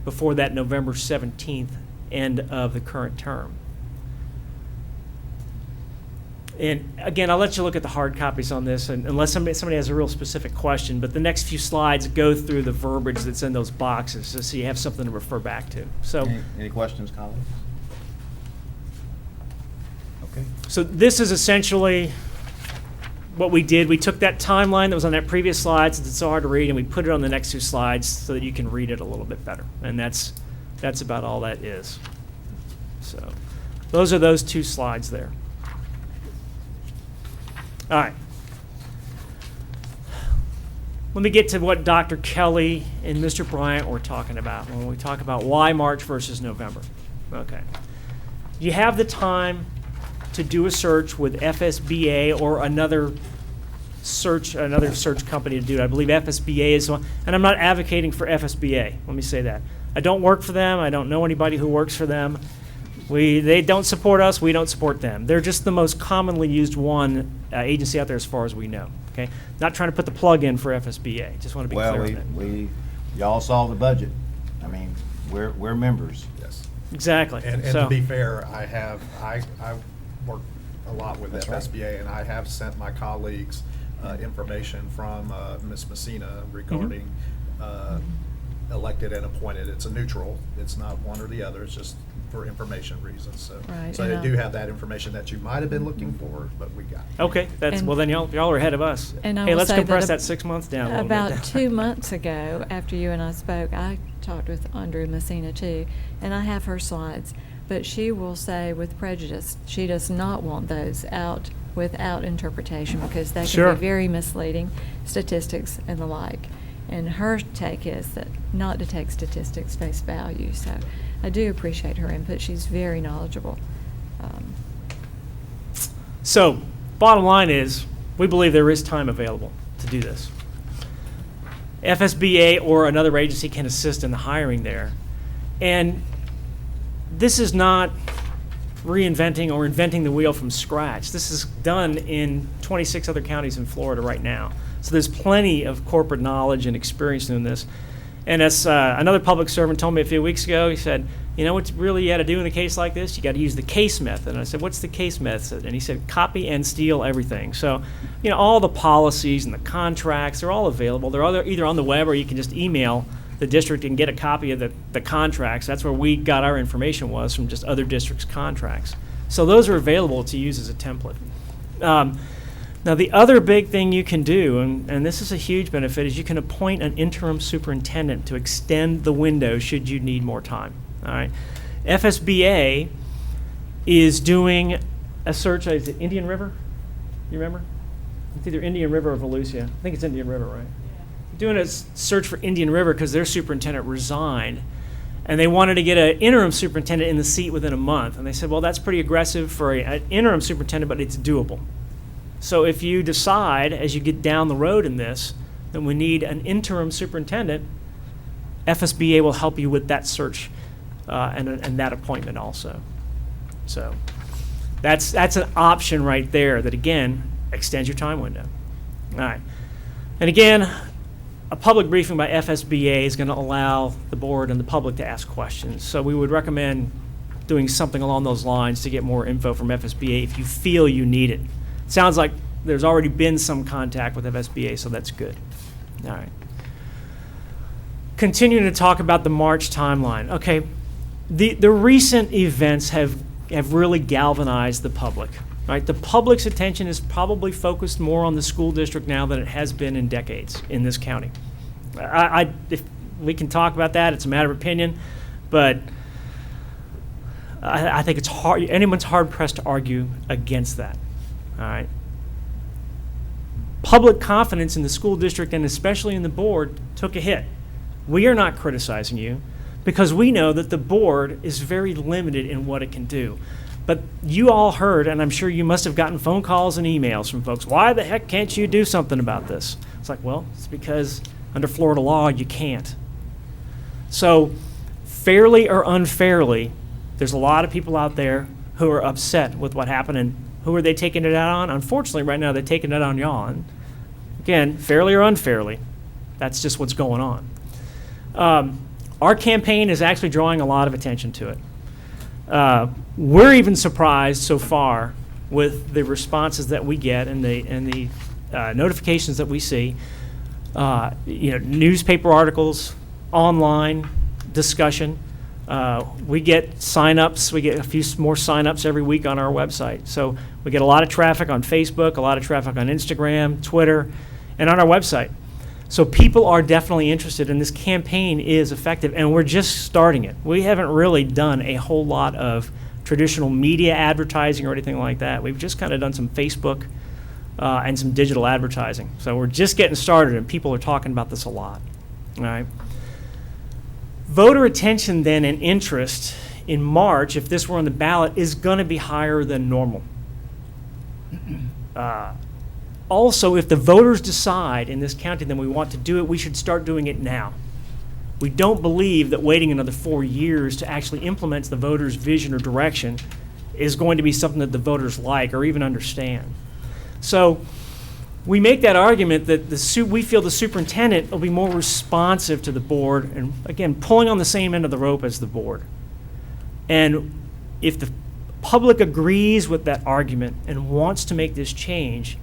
before that November 17th end of the current term. And again, I'll let you look at the hard copies on this, and unless somebody has a real specific question, but the next few slides go through the verbiage that's in those boxes, so you have something to refer back to. So, Any questions, colleagues? Okay. so this is essentially what we did. We took that timeline that was on that previous slide, since it's so hard to read, and we put it on the next two slides so that you can read it a little bit better. And that's about all that is. So those are those two slides there. All right. Let me get to what Dr. Kelly and Mr. Bryant were talking about when we talk about why March versus November. Okay. You have the time to do a search with FSBA or another search company to do it. I believe FSBA is one, and I'm not advocating for FSBA. Let me say that. I don't work for them. I don't know anybody who works for them. They don't support us. We don't support them. They're just the most commonly used agency out there as far as we know. Okay, not trying to put the plug in for FSBA. Just want to be clear on that. Y'all saw the budget. I mean, we're members. Yes. Exactly. And So- to be fair, I work a lot with That's FSBA, right. and I have sent my colleagues information from Ms. Messina regarding elected and appointed. It's a neutral. It's not one or the other. It's just for information reasons. So, Right, so and I I- do have that information that you might have been looking for, but we got it. Okay, And- well then y'all are ahead of us. And I Hey, will let's say compress that that 6 months down a little About bit. 2 months ago, after you and I spoke, I talked with Andrew Messina too, and I have her slides. But she will say with prejudice, she does not want those out without interpretation because they can Sure. be very misleading, statistics and the like. And her take is that not to take statistics face value. So I do appreciate her input. She's very knowledgeable. So, bottom line is, we believe there is time available to do this. FSBA or another agency can assist in the hiring there. And this is not reinventing or inventing the wheel from scratch. This is done in 26 other counties in Florida right now. So there's plenty of corporate knowledge and experience doing this. And as another public servant told me a few weeks ago, he said, you know what really you got to do in a case like this? You got to use the case method. And I said, what's the case method? And he said, copy and steal everything. So, all the policies and the contracts, they're all available. They're either on the web or you can just email the district and get a copy of the contracts. That's where we got our information was from just other districts' contracts. So those are available to use as a template. Now, the other big thing you can do, and this is a huge benefit, is you can appoint an interim superintendent to extend the window should you need more time. All right. FSBA is doing a search. Is it Indian River? You remember? It's either Indian River or Volusia. I think it's Indian River, right? Doing a search for Indian River because their superintendent resigned, and they wanted to get an interim superintendent in the seat within a month. And they said, well, that's pretty aggressive for an interim superintendent, but it's doable. So if you decide, as you get down the road in this, that we need an interim superintendent, FSBA will help you with that search and that appointment also. So that's an option right there that, again, extends your time window. All right. And again, a public briefing by FSBA is going to allow the board and the public to ask questions. So we would recommend doing something along those lines to get more info from FSBA if you feel you need it. Sounds like there's already been some contact with FSBA, so that's good. All right. Continuing to talk about the March timeline. Okay, the recent events have really galvanized the public. Right? The public's attention is probably focused more on the school district now than it has been in decades in this county. If we can talk about that, it's a matter of opinion, but I think it's hard. Anyone's hard pressed to argue against that. All right. Public confidence in the school district and especially in the board took a hit. We are not criticizing you because we know that the board is very limited in what it can do. But you all heard, and I'm sure you must have gotten phone calls and emails from folks, why the heck can't you do something about this? It's like, well, it's because under Florida law, you can't. So fairly or unfairly, there's a lot of people out there who are upset with what happened, and who are they taking it out on? Unfortunately, right now, they're taking it on y'all. And again, fairly or unfairly, that's just what's going on. Our campaign is actually drawing a lot of attention to it. We're even surprised so far with the responses that we get and the notifications that we see. Newspaper articles, online discussion. We get sign-ups. We get a few more sign-ups every week on our website. So we get a lot of traffic on Facebook, a lot of traffic on Instagram, Twitter, and on our website. So people are definitely interested, and this campaign is effective, and we're just starting it. We haven't really done a whole lot of traditional media advertising or anything like that. We've just kind of done some Facebook and some digital advertising. So we're just getting started, and people are talking about this a lot. All right. Voter attention then and interest in March, if this were on the ballot, is going to be higher than normal. Also, if the voters decide in this county that we want to do it, we should start doing it now. We don't believe that waiting another 4 years to actually implement the voters' vision or direction is going to be something that the voters like or even understand. So we make that argument that we feel the superintendent will be more responsive to the board and, again, pulling on the same end of the rope as the board. And if the public agrees with that argument and wants to make this change,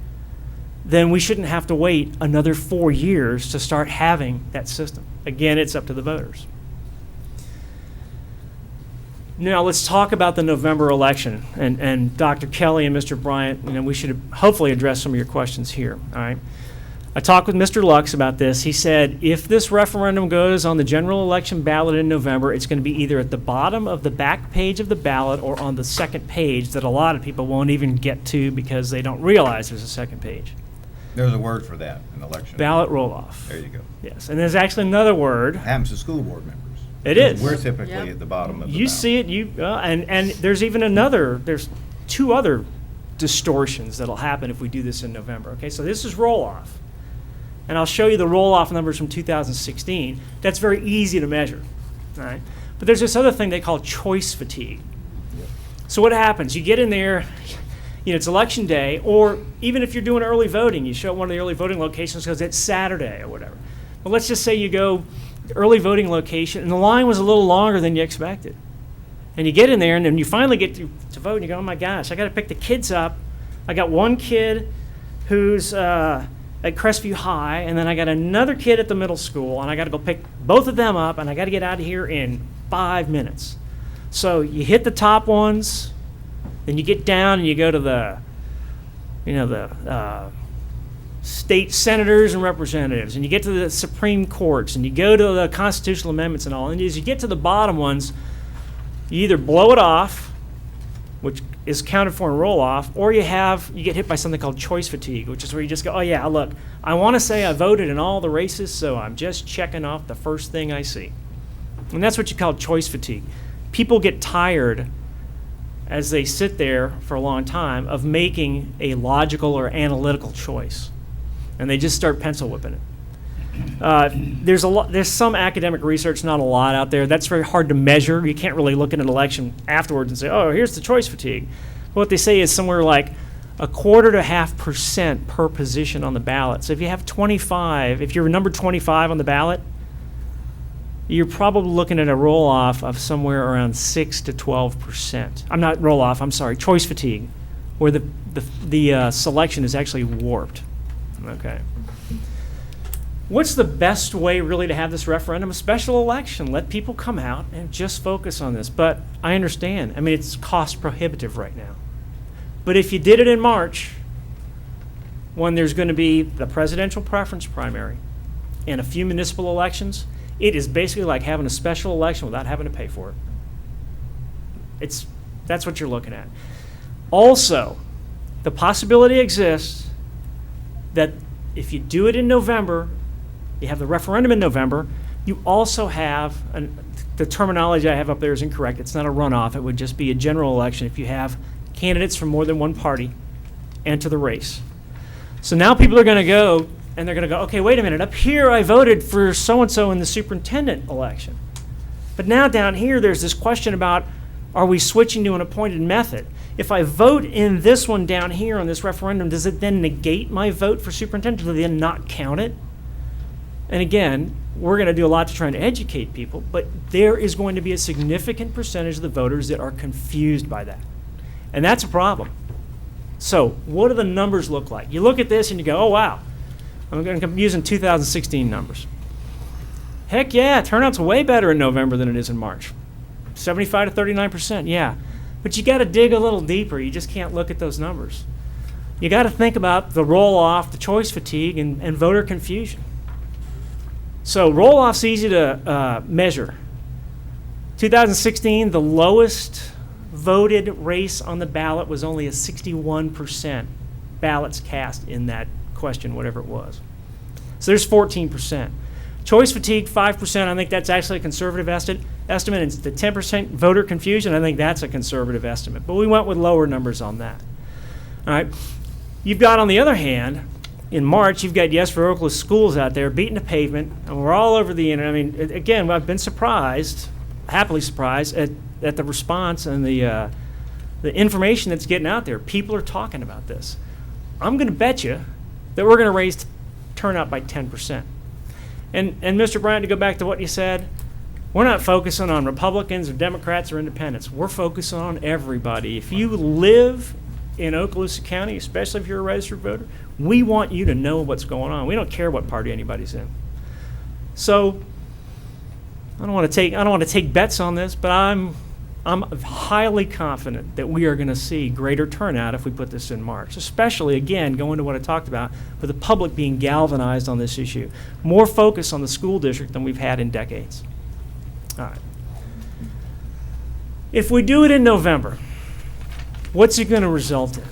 then we shouldn't have to wait another 4 years to start having that system. Again, it's up to the voters. Now let's talk about the November election. And Dr. Kelly and Mr. Bryant, we should hopefully address some of your questions here. All right. I talked with Mr. Lux about this. He said if this referendum goes on the general election ballot in November, it's going to be either at the bottom of the back page of the ballot or on the second page that a lot of people won't even get to because they don't realize there's a second page. There's a word for that in election. Ballot roll-off. There you go. Yes, and there's actually another word. Happens to school board members. It is. We're typically at the bottom of the You ballot. see it, and there's even there's two other distortions that'll happen if we do this in November. Okay, so this is roll-off. And I'll show you the roll-off numbers from 2016. That's very easy to measure. All right? But there's this other thing they call choice fatigue. Yep. So what happens? You get in there, it's election day, or even if you're doing early voting, you show up at one of the early voting locations because it's Saturday or whatever. But let's just say you go early voting location, and the line was a little longer than you expected. And you get in there, and then you finally get to vote, and you go, oh my gosh, I got to pick the kids up. I got one kid who's at Crestview High, and then I got another kid at the middle school, and I got to go pick both of them up, and I got to get out of here in 5 minutes. So you hit the top ones, then you get down and you go to the state senators and representatives, and you get to the Supreme Courts, and you go to the constitutional amendments and all. And as you get to the bottom ones, you either blow it off, which is counted for in roll-off, or you get hit by something called choice fatigue, which is where you just go, oh yeah, look, I want to say I voted in all the races, so I'm just checking off the first thing I see. And that's what you call choice fatigue. People get tired as they sit there for a long time of making a logical or analytical choice. And they just start pencil whipping it. There's some academic research, not a lot out there. That's very hard to measure. You can't really look at an election afterwards and say, oh, here's the choice fatigue. What they say is somewhere like, 1/4 to 1/2% per position on the ballot. So if you have 25, if you're number 25 on the ballot, you're probably looking at a roll-off of somewhere around 6 to 12%. I'm not roll-off, I'm sorry, choice fatigue, where the selection is actually warped. Okay. What's the best way really to have this referendum? A special election. Let people come out and just focus on this. But I understand. I mean, it's cost prohibitive right now. But if you did it in March, when there's going to be the presidential preference primary and a few municipal elections, it is basically like having a special election without having to pay for it. That's what you're looking at. Also, the possibility exists that if you do it in November, you have the referendum in November, you also have, the terminology I have up there is incorrect, it's not a runoff, it would just be a general election if you have candidates from more than one party enter the race. So now people are going to go, and they're going to go, okay, wait a minute, up here I voted for so-and-so in the superintendent election. But now down here there's this question about, are we switching to an appointed method? If I vote in this one down here on this referendum, does it then negate my vote for superintendent? Do they then not count it? And again, we're going to do a lot to try and educate people, but there is going to be a significant percentage of the voters that are confused by that. And that's a problem. So what do the numbers look like? You look at this and you go, oh, wow. I'm using 2016 numbers. Heck yeah, turnout's way better in November than it is in March. 75 to 39%, yeah. But you got to dig a little deeper. You just can't look at those numbers. You got to think about the roll-off, the choice fatigue, and voter confusion. So roll-off's easy to measure. 2016, the lowest voted race on the ballot was only a 61% ballots cast in that question, whatever it was. So there's 14%. Choice fatigue, 5%. I think that's actually a conservative estimate. And the 10% voter confusion, I think that's a conservative estimate. But we went with lower numbers on that. All right. You've got, on the other hand, in March, you've got Yes for Oakland schools out there beating the pavement, and we're all over the internet. I mean, again, I've been surprised, happily surprised, at the response and the information that's getting out there. People are talking about this. I'm going to bet you that we're going to raise turnout by 10%. And Mr. Bryant, to go back to what you said, we're not focusing on Republicans or Democrats or independents. We're focusing on everybody. If you live in Okaloosa County, especially if you're a registered voter, we want you to know what's going on. We don't care what party anybody's in. So I don't want to take bets on this, but I'm highly confident that we are going to see greater turnout if we put this in March, especially, again, going to what I talked about, with the public being galvanized on this issue. More focus on the school district than we've had in decades. All right. If we do it in November, what's it going to result in?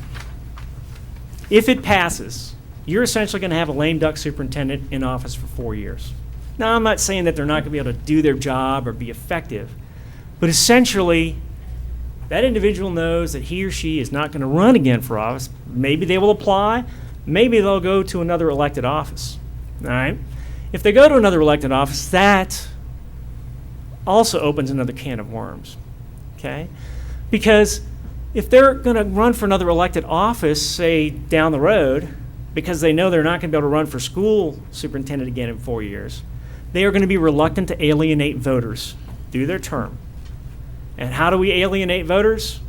If it passes, you're essentially going to have a lame duck superintendent in office for 4 years. Now, I'm not saying that they're not going to be able to do their job or be effective, but essentially, that individual knows that he or she is not going to run again for office. Maybe they will apply. Maybe they'll go to another elected office. All right? If they go to another elected office, that also opens another can of worms. Okay? Because if they're going to run for another elected office, say down the road, because they know they're not going to be able to run for school superintendent again in 4 years, they are going to be reluctant to alienate voters through their term. And how do we alienate voters?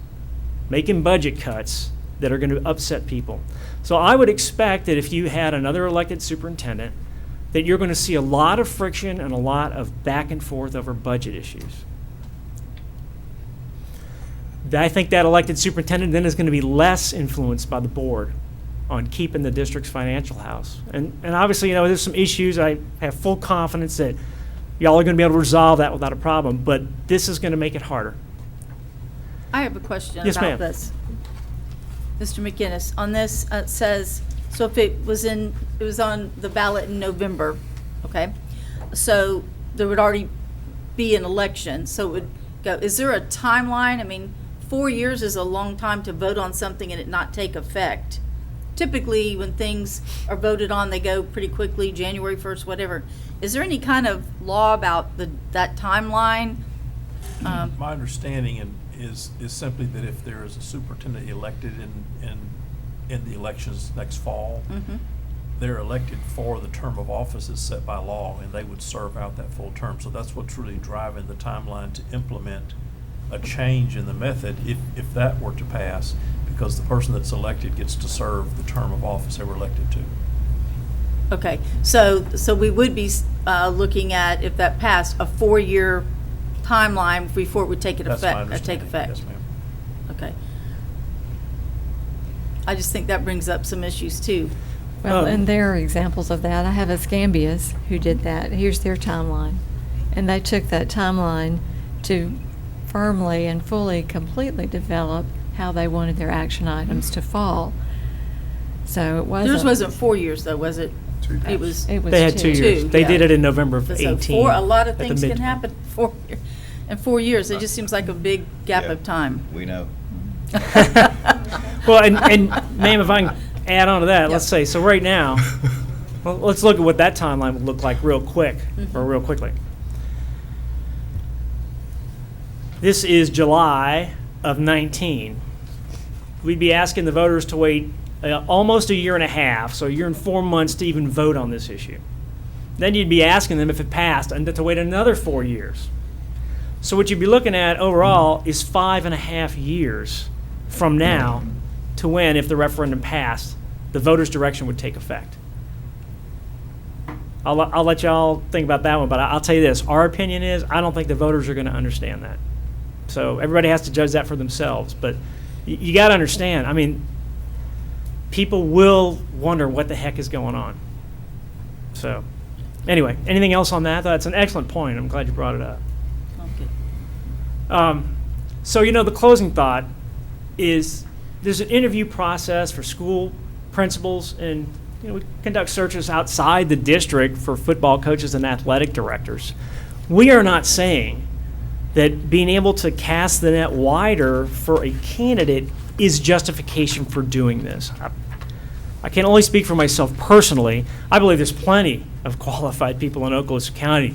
Making budget cuts that are going to upset people. So I would expect that if you had another elected superintendent, that you're going to see a lot of friction and a lot of back and forth over budget issues. I think that elected superintendent then is going to be less influenced by the board on keeping the district's financial house. And obviously, there's some issues. I have full confidence that y'all are going to be able to resolve that without a problem, but this is going to make it harder. I have a question Yes, about ma'am. this. Mr. McInnes, on this, it says, so if it was on the ballot in November, okay? So there would already be an election, so it would go, is there a timeline? I mean, 4 years is a long time to vote on something and it not take effect. Typically, when things are voted on, they go pretty quickly, January 1st, whatever. Is there any kind of law about that timeline? My understanding is simply that if there is a superintendent elected in in the elections next fall, Mhm. they're elected for the term of office is set by law, and they would serve out that full term. So that's what's really driving the timeline to implement a change in the method if that were to pass, because the person that's elected gets to serve the term of office they were elected to. Okay, so we would be looking at, if that passed, a 4-year timeline before it would take That's my effect. understanding. Yes, ma'am. Okay. I just think that brings up some issues too. Well, and there are examples of that. I have Escambia's who did that. Here's their timeline. And they took that timeline to firmly and fully, completely develop how they wanted their action items to fall. So it wasn't. Yours wasn't 4 years though, was it? 2 years. It was. It was They had 2 years. Two, They yeah. did it in November of So 18. a lot of at the things can midterm. happen in 4 years. It just seems like a big gap Yeah. of time. We know. Well, and ma'am, if I can add on to that, let's Yep. say, so right now, well, let's look at what that timeline would look like real quick, or real quickly. This is July of 19. We'd be asking the voters to wait almost a year and a half, so a year and 4 months to even vote on this issue. Then you'd be asking them, if it passed, and to wait another 4 years. So what you'd be looking at overall is 5.5 years from now to when, if the referendum passed, the voters' direction would take effect. I'll let y'all think about that one, but I'll tell you this. Our opinion is, I don't think the voters are going to understand that. So everybody has to judge that for themselves. But you got to understand, I mean, people will wonder what the heck is going on. So anyway, anything else on that? That's an excellent point. I'm glad you brought it up. Okay. So, the closing thought is there's an interview process for school principals, and we conduct searches outside the district for football coaches and athletic directors. We are not saying that being able to cast the net wider for a candidate is justification for doing this. I can only speak for myself personally. I believe there's plenty of qualified people in Okaloosa County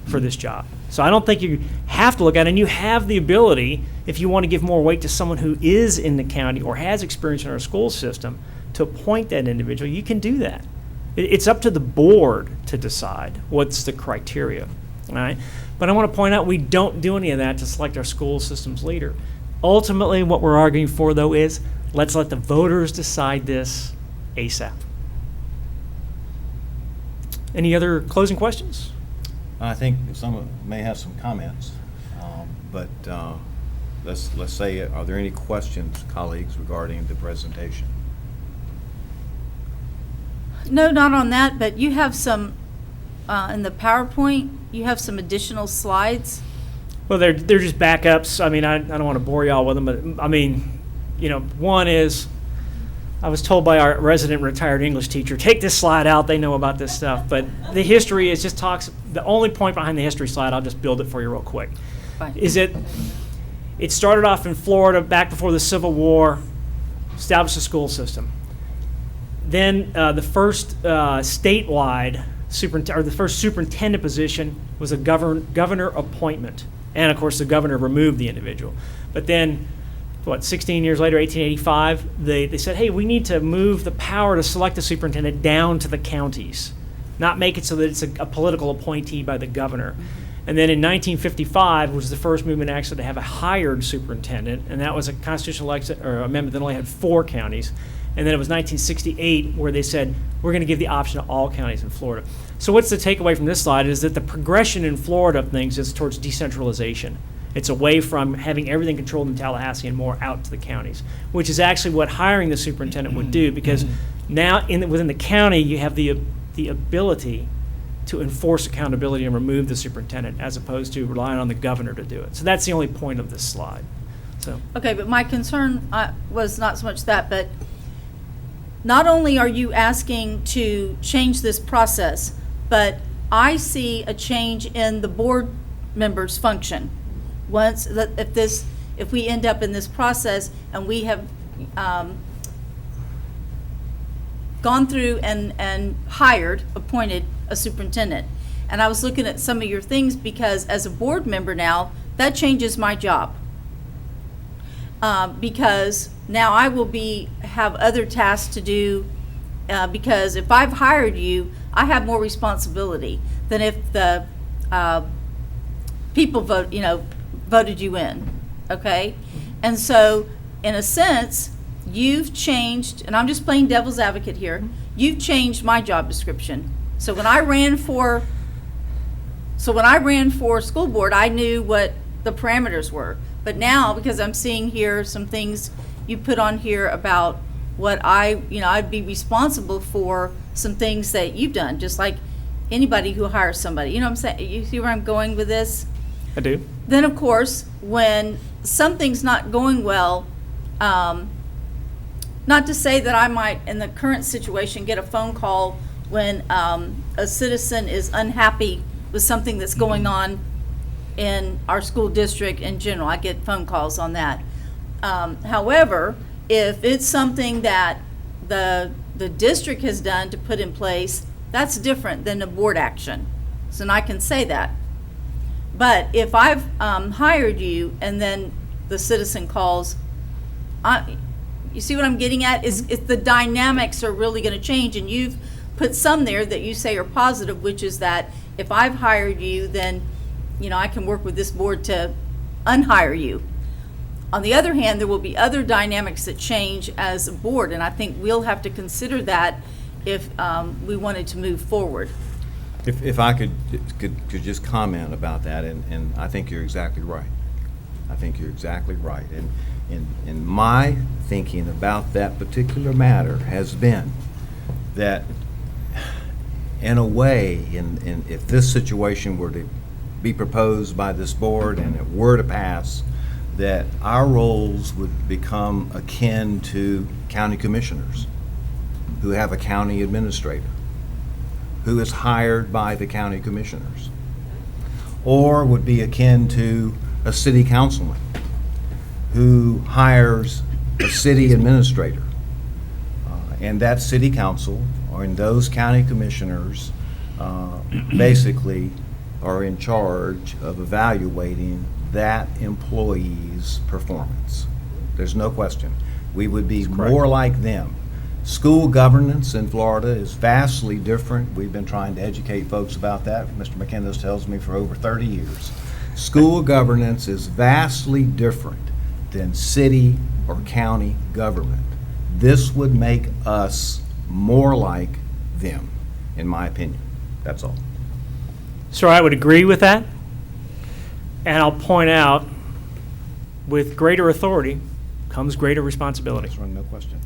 for this job. So I don't think you have to look at it, and you have the ability, if you want to give more weight to someone who is in the county or has experience in our school system, to appoint that individual. You can do that. It's up to the board to decide what's the criteria, all right? But I want to point out we don't do any of that to select our school system's leader. Ultimately, what we're arguing for, though, is let's let the voters decide this ASAP. Any other closing questions? I think some may have some comments, but let's say, are there any questions, colleagues, regarding the presentation? No, not on that, but you have some, in the PowerPoint, you have some additional slides. Well, they're just backups. I mean, I don't want to bore y'all with them, but I mean, one is, I was told by our resident retired English teacher, take this slide out, they know about this stuff. But the history is just talks, the only point behind the history slide, I'll just build it for you real quick, Fine. is it started off in Florida back before the Civil War, established a school system. Then the first statewide the first superintendent position was a governor appointment. And of course, the governor removed the individual. But then, 16 years later, 1885, they said, hey, we need to move the power to select the superintendent down to the counties, not make it so that it's a political appointee by the governor. And then in 1955 was the first movement actually to have a hired superintendent, and that was a constitutional amendment that only had 4 counties. And then it was 1968 where they said, we're going to give the option to all counties in Florida. So what's the takeaway from this slide is that the progression in Florida of things is towards decentralization. It's away from having everything controlled in Tallahassee and more out to the counties, which is actually what hiring the superintendent would do, because now within the county you have the ability to enforce accountability and remove the superintendent as opposed to relying on the governor to do it. So that's the only point of this slide. So. Okay, but my concern was not so much that, but not only are you asking to change this process, but I see a change in the board members' function. If we end up in this process and we have gone through and appointed a superintendent. And I was looking at some of your things because as a board member now, that changes my job. because now I will have other tasks to do, because if I've hired you, I have more responsibility than if the people voted you in, okay? And so, in a sense, you've changed, and I'm just playing devil's advocate here, you've changed my job description. So when I ran for school board, I knew what the parameters were. But now, because I'm seeing here some things you put on here about what I'd be responsible for some things that you've done, just like anybody who hires somebody. You know what I'm saying? You see where I'm going with this? I do. Then, of course, when something's not going well, not to say that I might, in the current situation, get a phone call when a citizen is unhappy with something that's going on in our school district in general. I get phone calls on that. However, if it's something that the district has done to put in place, that's different than a board action. So I can say that. But if I've hired you and then the citizen calls, you see what I'm getting at? Is the dynamics are really going to change, and you've put some there that you say are positive, which is that if I've hired you, then I can work with this board to unhire you. On the other hand, there will be other dynamics that change as a board, and I think we'll have to consider that if we wanted to move forward. If I could just comment about that, and I think you're exactly right. I think you're exactly right. And my thinking about that particular matter has been that, in a way, if this situation were to be proposed by this board and it were to pass, that our roles would become akin to county commissioners who have a county administrator who is hired by the county commissioners, or would be akin to a city councilman who hires a city administrator. And that city council, or in those county commissioners, basically are in charge of evaluating that employee's performance. There's no question. We would be more like them. School governance in Florida is vastly different. We've been trying to educate folks about that. Mr. McKinnis tells me for over 30 years. School governance is vastly different than city or county government. This would make us more like them, in my opinion. That's all. Sir, I would agree with that. And I'll point out, with greater authority comes greater responsibility. That's right, no question.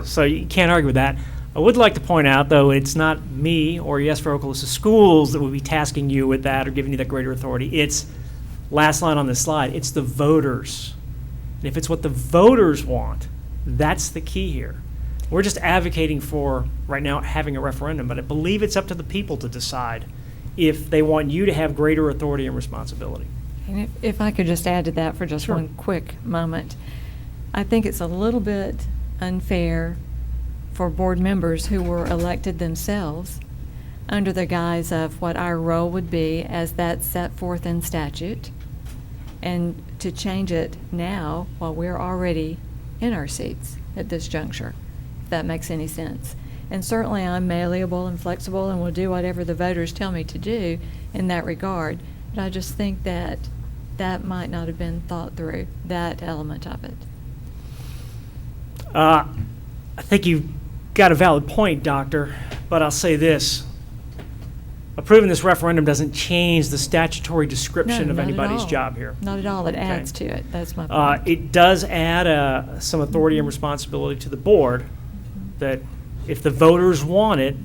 So you can't argue with that. I would like to point out, though, it's not me or Yes for Okaloosa Schools that would be tasking you with that or giving you that greater authority. It's, last line on this slide, it's the voters. And if it's what the voters want, that's the key here. We're just advocating for, right now, having a referendum, but I believe it's up to the people to decide if they want you to have greater authority and responsibility. And if I could just add to that for just Sure. one quick moment. I think it's a little bit unfair for board members who were elected themselves under the guise of what our role would be as that's set forth in statute, and to change it now while we're already in our seats at this juncture, if that makes any sense. And certainly I'm malleable and flexible and will do whatever the voters tell me to do in that regard. But I just think that that might not have been thought through, that element of it. I think you've got a valid point, Doctor, but I'll say this. Approving this referendum doesn't change the statutory description No, of not at anybody's all. job here. Not at all. It Okay. adds to it. That's my point. It does add some authority and responsibility to the board that if the voters want it,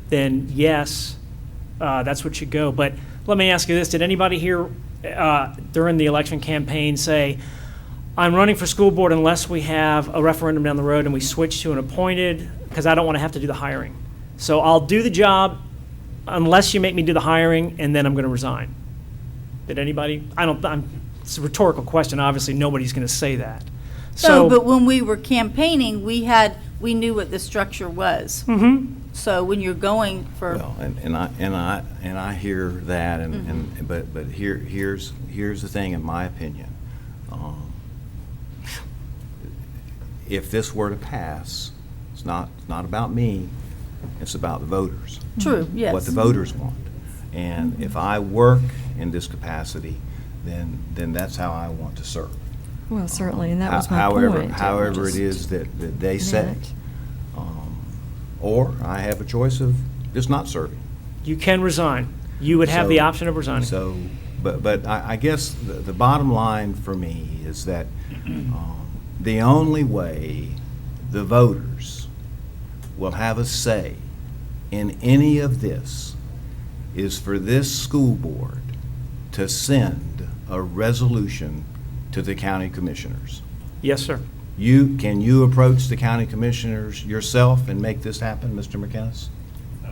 then yes, that's what should go. But let me ask you this. Did anybody here during the election campaign say, I'm running for school board unless we have a referendum down the road and we switch to an appointed, because I don't want to have to do the hiring. So I'll do the job unless you make me do the hiring, and then I'm going to resign. Did anybody? It's a rhetorical question. Obviously, nobody's going to say that. So, but when we were campaigning, we knew what the structure was. Mhm. So when you're going for, Well, and I hear that, but here's the thing, in my opinion. if this were to pass, it's not about me, it's about the voters. True, yes. What the voters want. And if I work in this capacity, then that's how I want to serve. Well, certainly, and that was my However- point. However it Just is that they say. minute. Or I have a choice of just not serving. You can resign. You would have the So- option of resigning. So, but I guess the bottom line for me is that the only way the voters will have a say in any of this is for this school board to send a resolution to the county commissioners. Yes, sir. Can you approach the county commissioners yourself and make this happen, Mr. McInnes? No.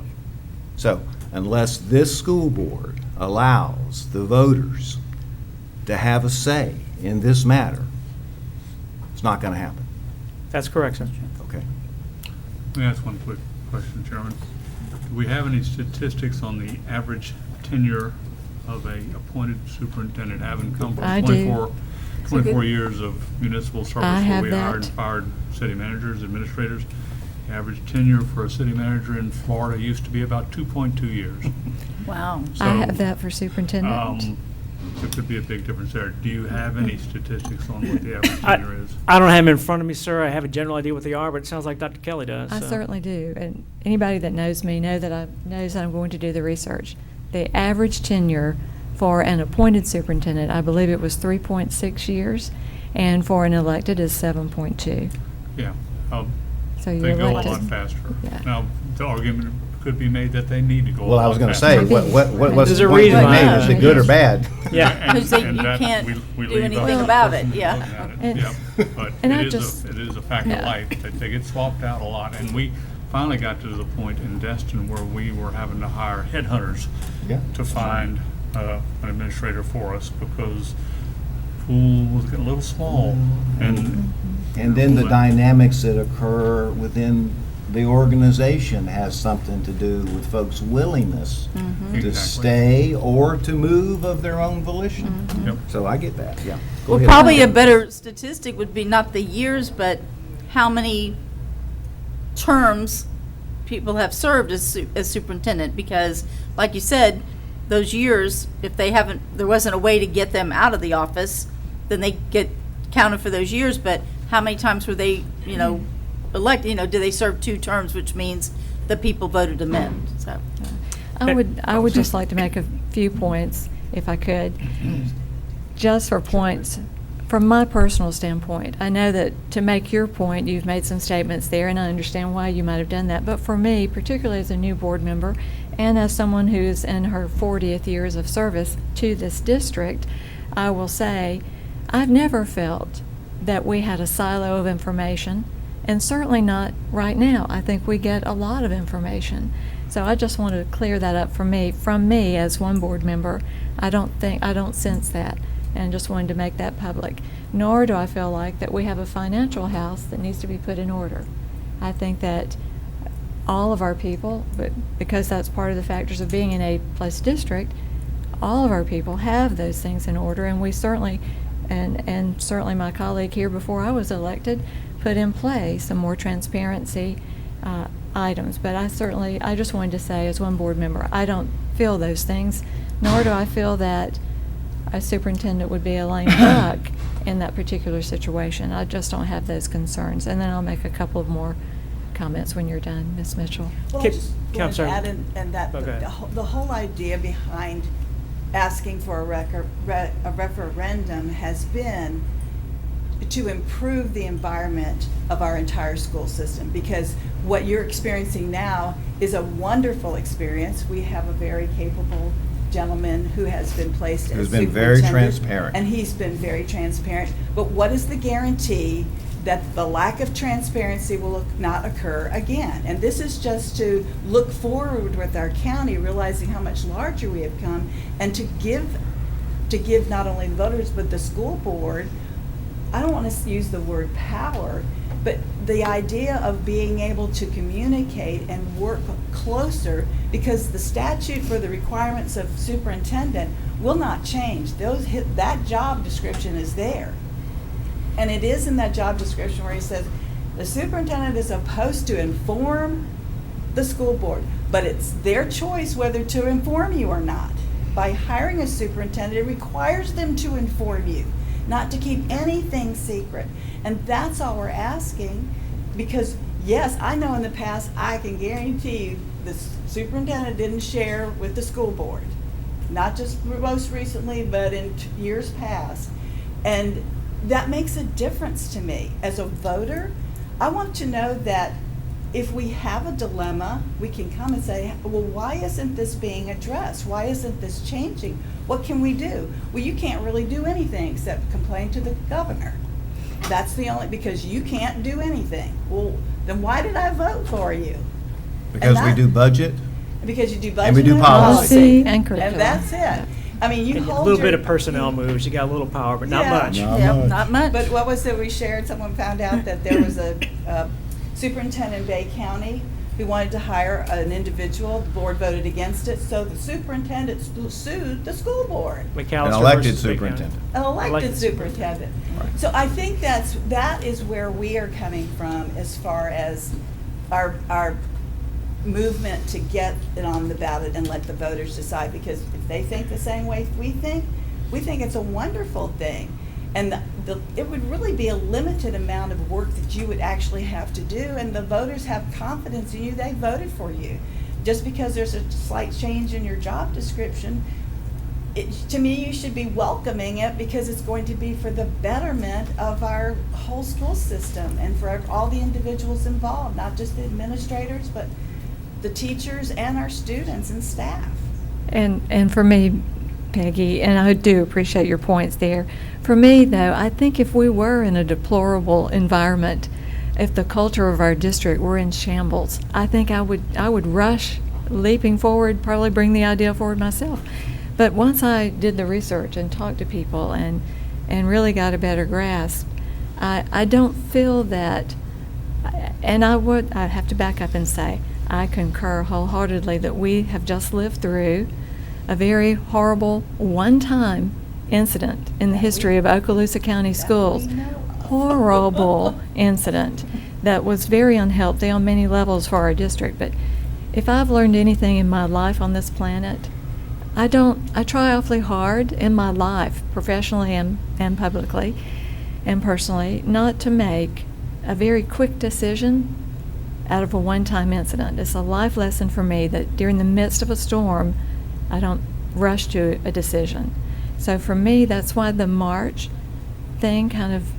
So, unless this school board allows the voters to have a say in this matter, it's not going to happen, That's correct, sir. okay? Let me ask one quick question, Chairman. Do we have any statistics on the average tenure of a appointed superintendent, having come I from do. 24 years of municipal service I where have we hired and that. fired city managers, administrators? The average tenure for a city manager in Florida used to be about 2.2 years. Wow. So, I have that for superintendent. There could be a big difference there. Do you have any statistics on what the average I, tenure is? I don't have them in front of me, sir. I have a general idea what they are, but it sounds like Dr. Kelly does. I so. certainly do, and anybody that knows me knows that I'm going to do the research. The average tenure for an appointed superintendent, I believe it was 3.6 years, and for an elected is 7.2. Yeah. So They you're go a elected. lot faster. Yeah. Now, the argument could be made that they need to go a lot Well, faster. I was going to say, what's There's the a point being reason made? why. Is it good or bad? Yeah. Because you And that can't we do leave anything up about to it, the yeah. person looking at And- it. Yeah. But and I it is just- it is a fact of yeah. life that they get swapped out a lot. And we finally got to the point in Destin where we were having to hire headhunters Yeah. to find an administrator for us because pool was getting a little small. And And then the dynamics that occur within the organization has something to do with folks' willingness to Exactly. stay or to move of their own volition. Yep. So I get that, yeah. Go Well, ahead. probably a better statistic would be not the years, but how many terms people have served as superintendent, because like you said, those years, if they haven't, there wasn't a way to get them out of the office, then they get counted for those years, but how many times were they, elected, do they serve 2 terms, which means the people voted them in, so. I would just like to make a few points, if I could. Just for points, from my personal standpoint, I know that to make your point, you've made some statements there, and I understand why you might have done that. But for me, particularly as a new board member, and as someone who's in her 40th years of service to this district, I will say, I've never felt that we had a silo of information, and certainly not right now. I think we get a lot of information. So I just wanted to clear that up from me as one board member. I don't sense that, and just wanted to make that public. Nor do I feel like that we have a financial house that needs to be put in order. I think that all of our people, but because that's part of the factors of being in a plus district, all of our people have those things in order, and we certainly, and certainly my colleague here before I was elected, put in play some more transparency items. But I just wanted to say as one board member, I don't feel those things, nor do I feel that a superintendent would be a lame duck in that particular situation. I just don't have those concerns. And then I'll make a couple of more comments when you're done, Ms. Mitchell. Well, I Kid- just wanted to Counselor. add in that Oh, go ahead. the whole idea behind asking for a referendum has been to improve the environment of our entire school system, because what you're experiencing now is a wonderful experience. We have a very capable gentleman who has been placed as Who's been very superintendent, transparent. and he's been very transparent. But what is the guarantee that the lack of transparency will not occur again? And this is just to look forward with our county, realizing how much larger we have come, and to give not only the voters but the school board, I don't want to use the word power, but the idea of being able to communicate and work closer, because the statute for the requirements of superintendent will not change. That job description is there. And it is in that job description where he says, The superintendent is supposed to inform the school board, but it's their choice whether to inform you or not. By hiring a superintendent, it requires them to inform you, not to keep anything secret. And that's all we're asking, because yes, I know in the past, I can guarantee you, the superintendent didn't share with the school board. Not just most recently, but in years past. And that makes a difference to me. As a voter, I want to know that if we have a dilemma, we can come and say, well, why isn't this being addressed? Why isn't this changing? What can we do? Well, you can't really do anything except complain to the governor. That's the only, because you can't do anything. Well, then why did I vote for you? Because we do budget. Because you do budget And we do policy and And curriculum. that's it. I mean, you And hold a little your- bit of personnel moves, you got a little power, but not Yeah. much. No. Yep, not much. But what was it we shared? Someone found out that there was a superintendent in Bay County who wanted to hire an individual. The board voted against it, so the superintendent sued the school board, McAllister An elected versus Bay County. superintendent. an elected Elected superintendent. So I think that is where we are coming from as far as our movement to get it on the ballot and let the voters decide, because if they think the same way we think it's a wonderful thing. And it would really be a limited amount of work that you would actually have to do, and the voters have confidence in you, they voted for you. Just because there's a slight change in your job description, to me, you should be welcoming it, because it's going to be for the betterment of our whole school system and for all the individuals involved, not just the administrators, but the teachers and our students and staff. And for me, Peggy, and I do appreciate your points there. For me, though, I think if we were in a deplorable environment, if the culture of our district were in shambles, I think I would rush, leaping forward, probably bring the idea forward myself. But once I did the research and talked to people and really got a better grasp, I don't feel that, and I have to back up and say, I concur wholeheartedly that we have just lived through a very horrible one-time incident in the history of Okaloosa County Schools. Horrible incident that was very unhealthy on many levels for our district. But if I've learned anything in my life on this planet, I try awfully hard in my life, professionally and publicly and personally, not to make a very quick decision out of a one-time incident. It's a life lesson for me that during the midst of a storm, I don't rush to a decision. So for me, that's why the March thing kind of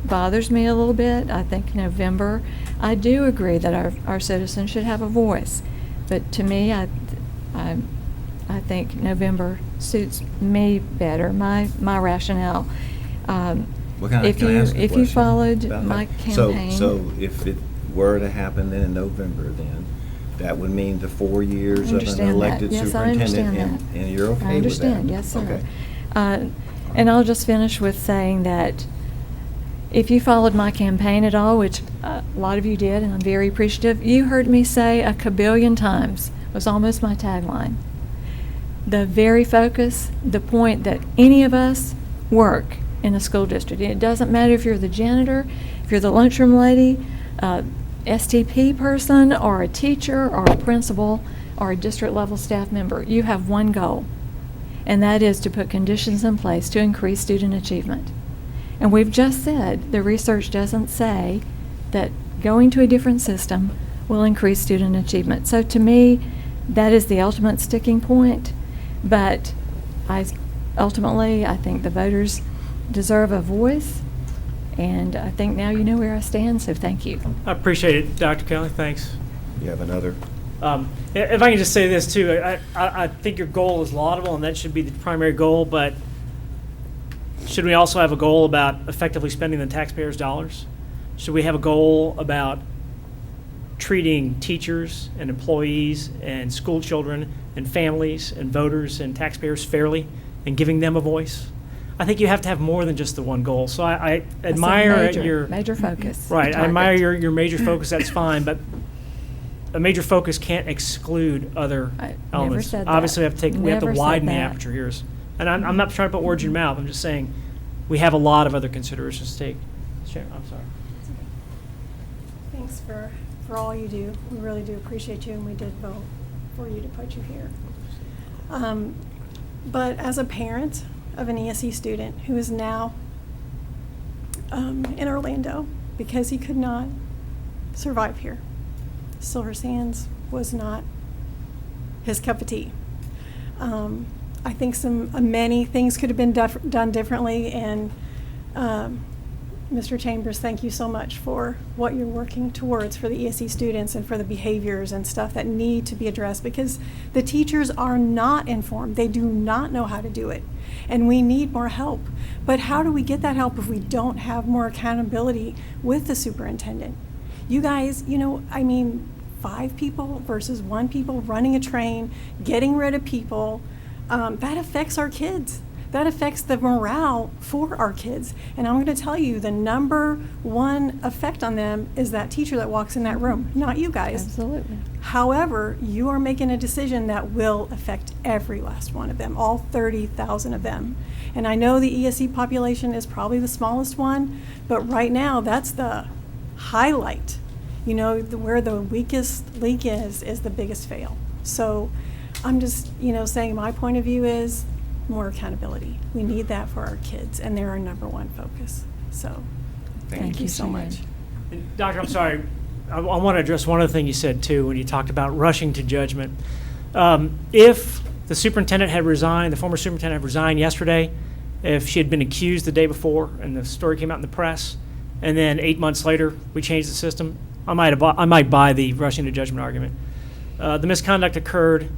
bothers me a little bit. I think November, I do agree that our citizens should have a voice. But to me, I think November suits me better, my rationale. What kind of, can I ask a If you question followed about my that? campaign. So if it were to happen then in November, then that would mean the 4 years of an Understand that. elected Yes, I superintendent, understand that. and you're okay with that? I understand, yes, sir. Okay. And I'll just finish with saying that if you followed my campaign at all, which a lot of you did, and I'm very appreciative, you heard me say a kabillion times, was almost my tagline. The very focus, the point that any of us work in a school district. It doesn't matter if you're the janitor, if you're the lunchroom lady, STP person, or a teacher, or a principal, or a district level staff member. You have one goal, and that is to put conditions in place to increase student achievement. And we've just said the research doesn't say that going to a different system will increase student achievement. So to me, that is the ultimate sticking point. But ultimately, I think the voters deserve a voice, and I think now you know where I stand, so thank you. I appreciate it, Dr. Kelly, thanks. You have another? If I can just say this too, I think your goal is laudable, and that should be the primary goal, but should we also have a goal about effectively spending the taxpayers' dollars? Should we have a goal about treating teachers and employees and school children and families and voters and taxpayers fairly and giving them a voice? I think you have to have more than just the one goal. So I That's a admire your major focus. right. I target. admire your major focus. That's fine, but a major focus can't exclude other I never elements. said that. Obviously, we have to Never said widen the that. aperture here. And I'm not trying to put words in your mouth. I'm just saying we have a lot of other considerations to take. I'm sorry. Thanks for all you do. We really do appreciate you, and we did vote for you to put you here. But as a parent of an ESE student who is now in Orlando because he could not survive here, Silver Sands was not his cup of tea. I think many things could have been done differently, and Mr. Chambers, thank you so much for what you're working towards for the ESE students and for the behaviors and stuff that need to be addressed, because the teachers are not informed. They do not know how to do it, and we need more help. But how do we get that help if we don't have more accountability with the superintendent? You guys, 5 people versus 1 people running a train, getting rid of people, that affects our kids. That affects the morale for our kids. And I'm going to tell you, the number 1 effect on them is that teacher that walks in that room, not you guys. Absolutely. However, you are making a decision that will affect every last one of them, all 30,000 of them. And I know the ESE population is probably the smallest one, but right now that's the highlight. Where the weakest link is the biggest fail. So I'm just, saying my point of view is more accountability. We need that for our kids, and they're our number 1 focus. So thank you so much. Doctor, I'm sorry. I want to address one other thing you said, too, when you talked about rushing to judgment. If the superintendent had resigned, the former superintendent had resigned yesterday, if she had been accused the day before and the story came out in the press, and then 8 months later we changed the system, I might buy the rushing to judgment argument. The misconduct occurred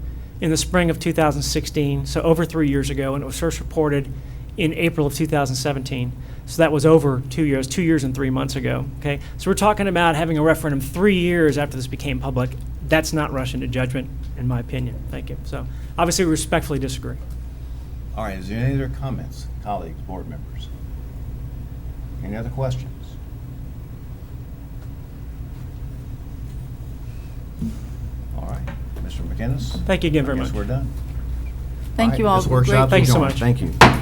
in the spring of 2016, so over 3 years ago, and it was first reported in April of 2017. So that was over 2 years, 2 years and 3 months ago. Okay, so we're talking about having a referendum 3 years after this became public. That's not rushing to judgment, in my opinion. Thank you. So obviously, we respectfully disagree. All right, is there any other comments, colleagues, board members? Any other questions? All right, Mr. McInnes? Thank you again very I guess much. we're done. Thank you all. This workshop Thank you so adjourned. much. Thank you.